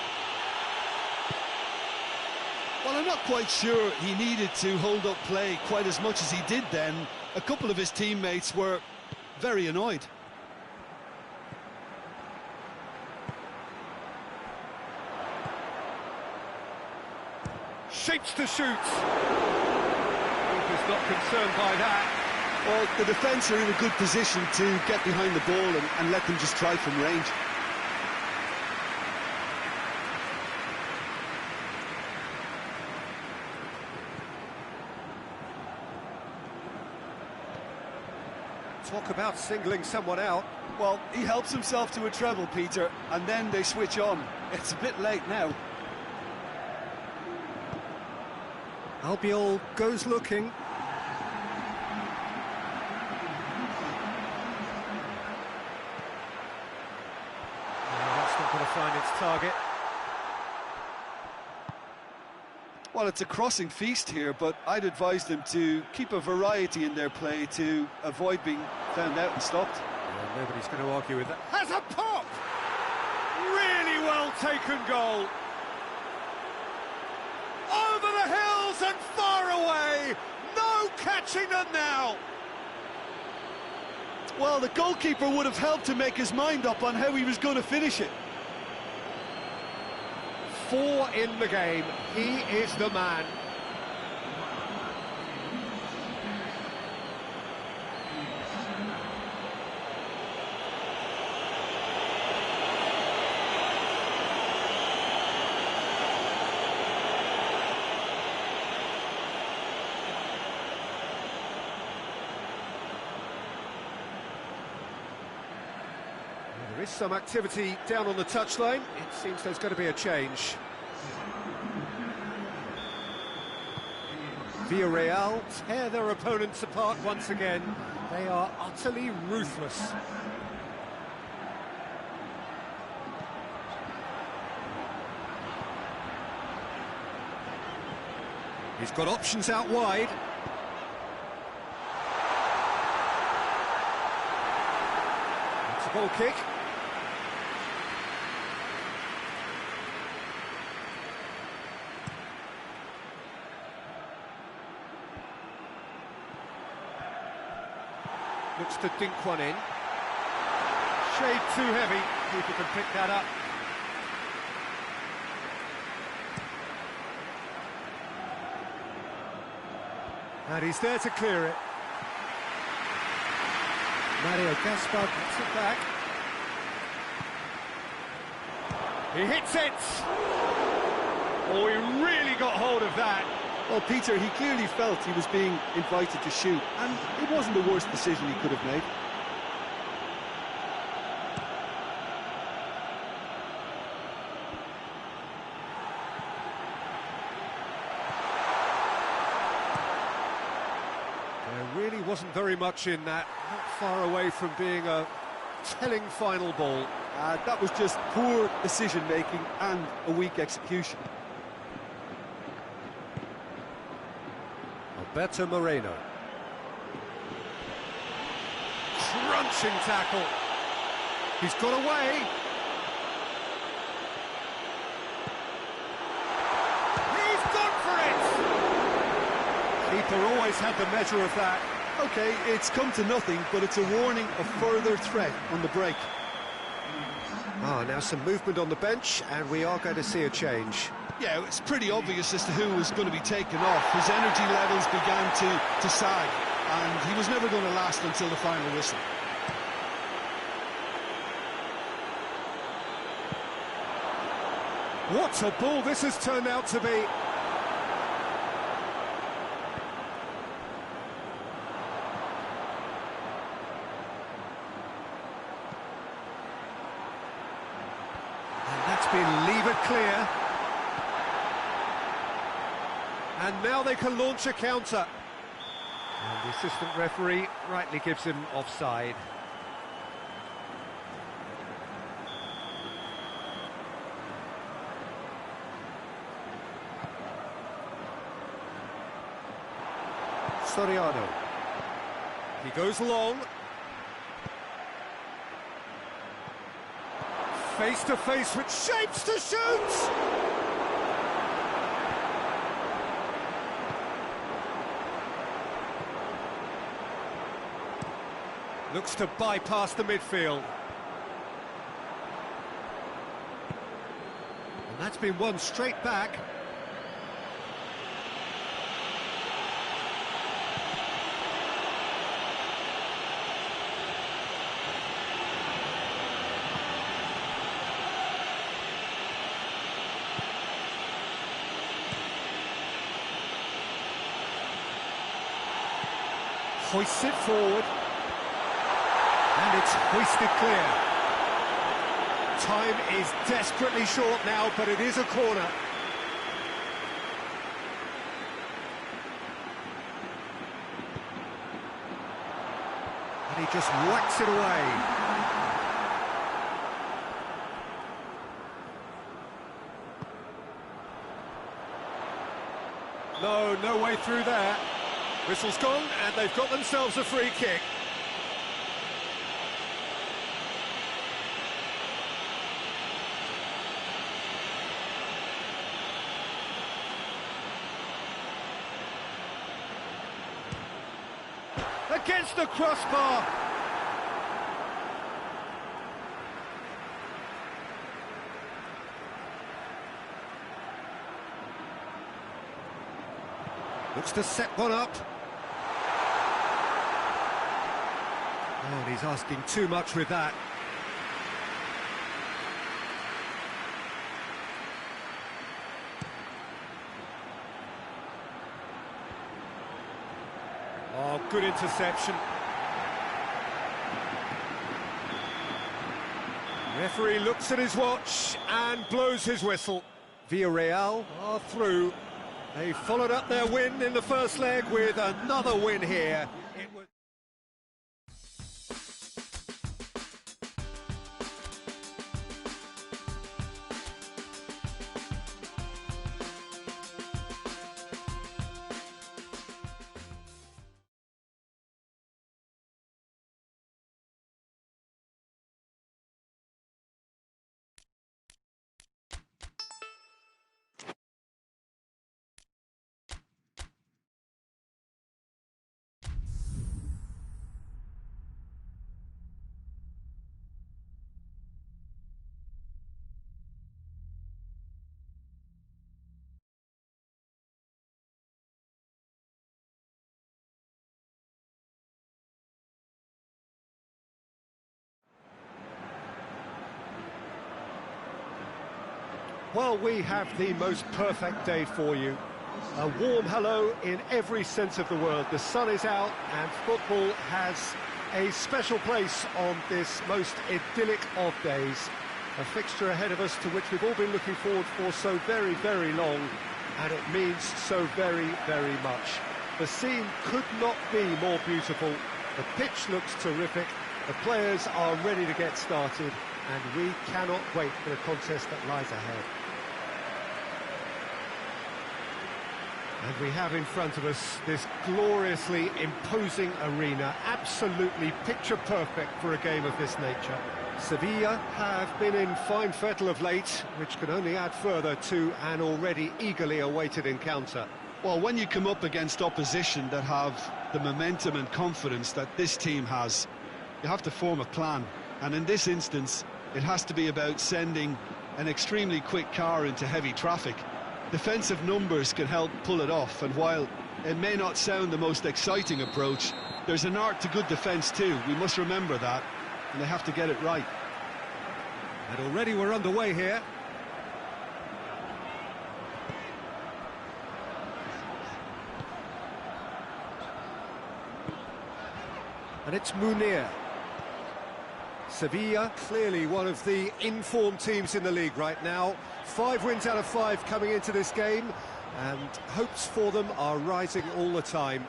Well, I'm not quite sure he needed to hold up play quite as much as he did then. A couple of his teammates were very annoyed. Shapes to shoot. Keeper's not concerned by that. Well, the defence are in a good position to get behind the ball and let them just try from range. Talk about singling someone out. Well, he helps himself to a treble, Peter, and then they switch on. It's a bit late now. Albiol goes looking. That's not going to find its target. Well, it's a crossing feast here, but I'd advise them to keep a variety in their play to avoid being found out and stopped. Yeah, nobody's going to argue with that. Has a pop! Really well taken goal. Over the hills and far away. No catching them now. Well, the goalkeeper would have helped to make his mind up on how he was going to finish it. 4 in the game. He is the man. There is some activity down on the touchline. It seems there's going to be a change. Villarreal tear their opponents apart once again. They are utterly ruthless. He's got options out wide. It's a goal kick. Looks to dink one in. Shade too heavy. Keeper can pick that up. And he's there to clear it. Mario Gaspar gets it back. He hits it! Oh, he really got hold of that. Well, Peter, he clearly felt he was being invited to shoot, and it wasn't the worst decision he could have made. There really wasn't very much in that, not far away from being a telling final ball. That was just poor decision-making and a weak execution. Alberto Moreno. Crunching tackle. He's got away. He's gone for it! Keeper always had the measure of that. Okay, it's come to nothing, but it's a warning of further threat on the break. Now some movement on the bench, and we are going to see a change. Yeah, it's pretty obvious as to who was going to be taken off. His energy levels began to sag, and he was never going to last until the final whistle. What a ball this has turned out to be. And that's been levered clear. And now they can launch a counter. And the assistant referee rightly gives him offside. Soriano. He goes long. Face to face with shapes to shoot! Looks to bypass the midfield. And that's been won straight back. Hoists it forward. And it's hoisted clear. Time is desperately short now, but it is a corner. And he just whacks it away. No way through there. Whistle's gone, and they've got themselves a free kick. Against the crossbar. Looks to set one up. Oh, and he's asking too much with that. Oh, good interception. Referee looks at his watch and blows his whistle. Villarreal are through. They followed up their win in the first leg with another win here. It was well, we have the most perfect day for you. A warm hello in every sense of the word. The sun is out and football has a special place on this most idyllic of days. A fixture ahead of us to which we've all been looking forward for so very, very long, and it means so very, very much. The scene could not be more beautiful. The pitch looks terrific. The players are ready to get started, and we cannot wait for the contest that lies ahead. And we have in front of us this gloriously imposing arena, absolutely picture perfect for a game of this nature. Sevilla have been in fine fettle of late, which can only add further to an already eagerly awaited encounter. Well, when you come up against opposition that have the momentum and confidence that this team has, you have to form a plan. And in this instance, it has to be about sending an extremely quick car into heavy traffic. Defensive numbers can help pull it off, and while it may not sound the most exciting approach, there's an art to good defence too. We must remember that, and they have to get it right. And already we're underway here. And it's Munir. Sevilla, clearly one of the informed teams in the league right now. 5 wins out of 5 coming into this game, and hopes for them are rising all the time.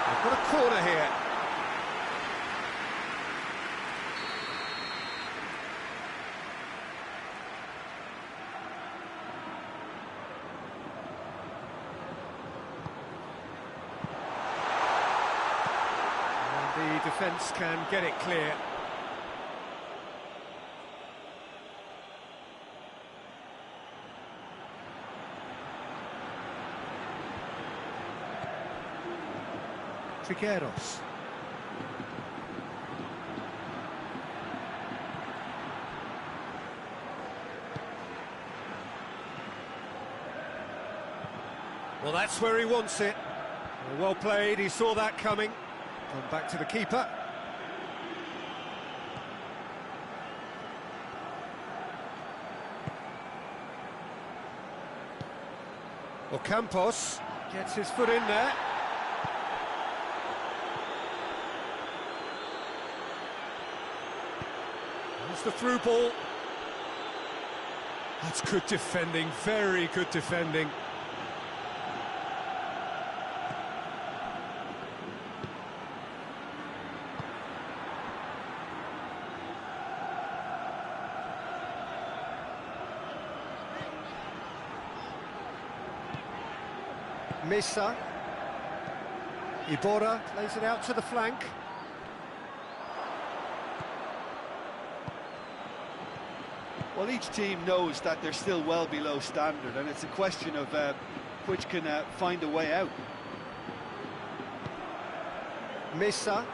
They've got a corner here. And the defence can get it clear. Trigueros. Well, that's where he wants it. Well played, he saw that coming. Gone back to the keeper. Ocampos gets his foot in there. There's the through ball. That's good defending, very good defending. Mesa. Iborra plays it out to the flank. Well, each team knows that they're still well below standard, and it's a question of which can find a way out. Mesa.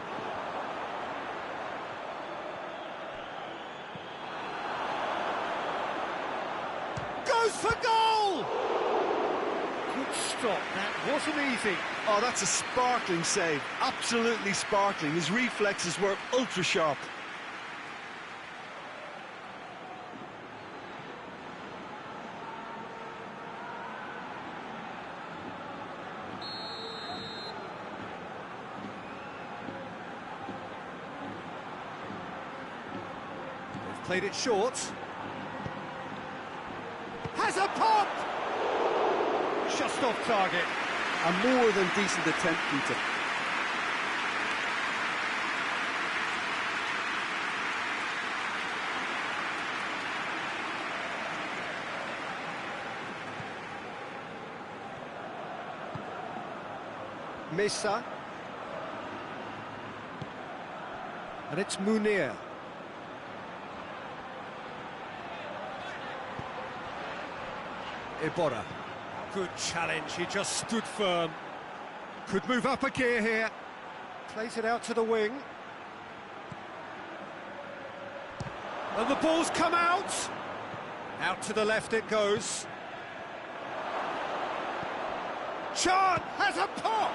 Goes for goal! Good stop, that wasn't easy. Oh, that's a sparkling save, absolutely sparkling. His reflexes were ultra sharp. Played it short. Has a pop! Just off target. A more than decent attempt, Peter. Mesa. And it's Munir. Iborra. Good challenge, he just stood firm. Could move up a gear here. Plays it out to the wing. And the ball's come out. Out to the left it goes. Chan has a pop!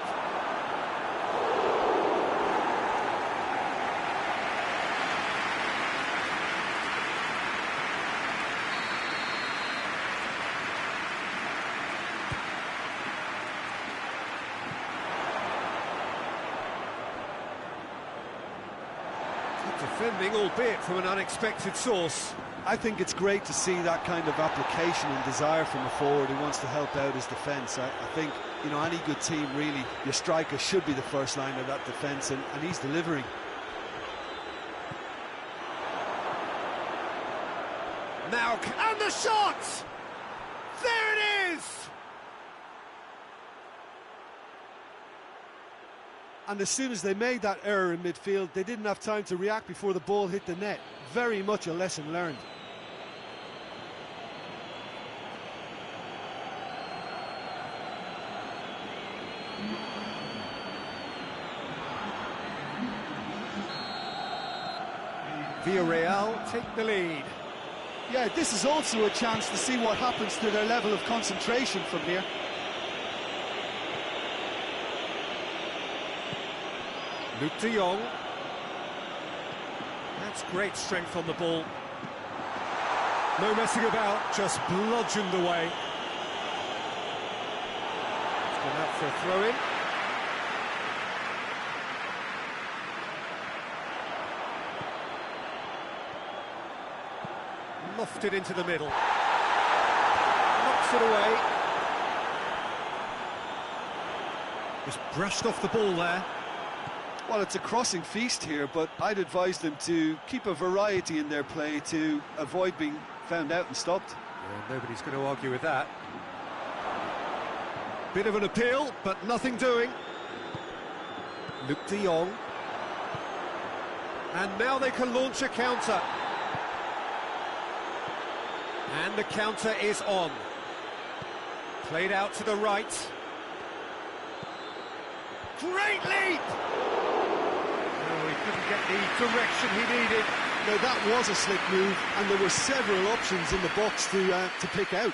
Defending, albeit from an unexpected source. I think it's great to see that kind of application and desire from a forward who wants to help out his defence. I think, you know, any good team, really, your striker should be the first line of that defence, and he's delivering. Now, and the shot! There it is! And as soon as they made that error in midfield, they didn't have time to react before the ball hit the net. Very much a lesson learned. Villarreal take the lead. Yeah, this is also a chance to see what happens to their level of concentration from here. Luuk de Jong. That's great strength on the ball. No messing about, just bludgeoned away. It's gone out for a throw-in. Lofted into the middle. Knocks it away. Just brushed off the ball there. Well, it's a crossing feast here, but I'd advise them to keep a variety in their play to avoid being found out and stopped. Yeah, nobody's going to argue with that. Bit of an appeal, but nothing doing. Luuk de Jong. And now they can launch a counter. And the counter is on. Played out to the right. Great leap! Oh, he couldn't get the direction he needed. No, that was a slick move, and there were several options in the box to pick out.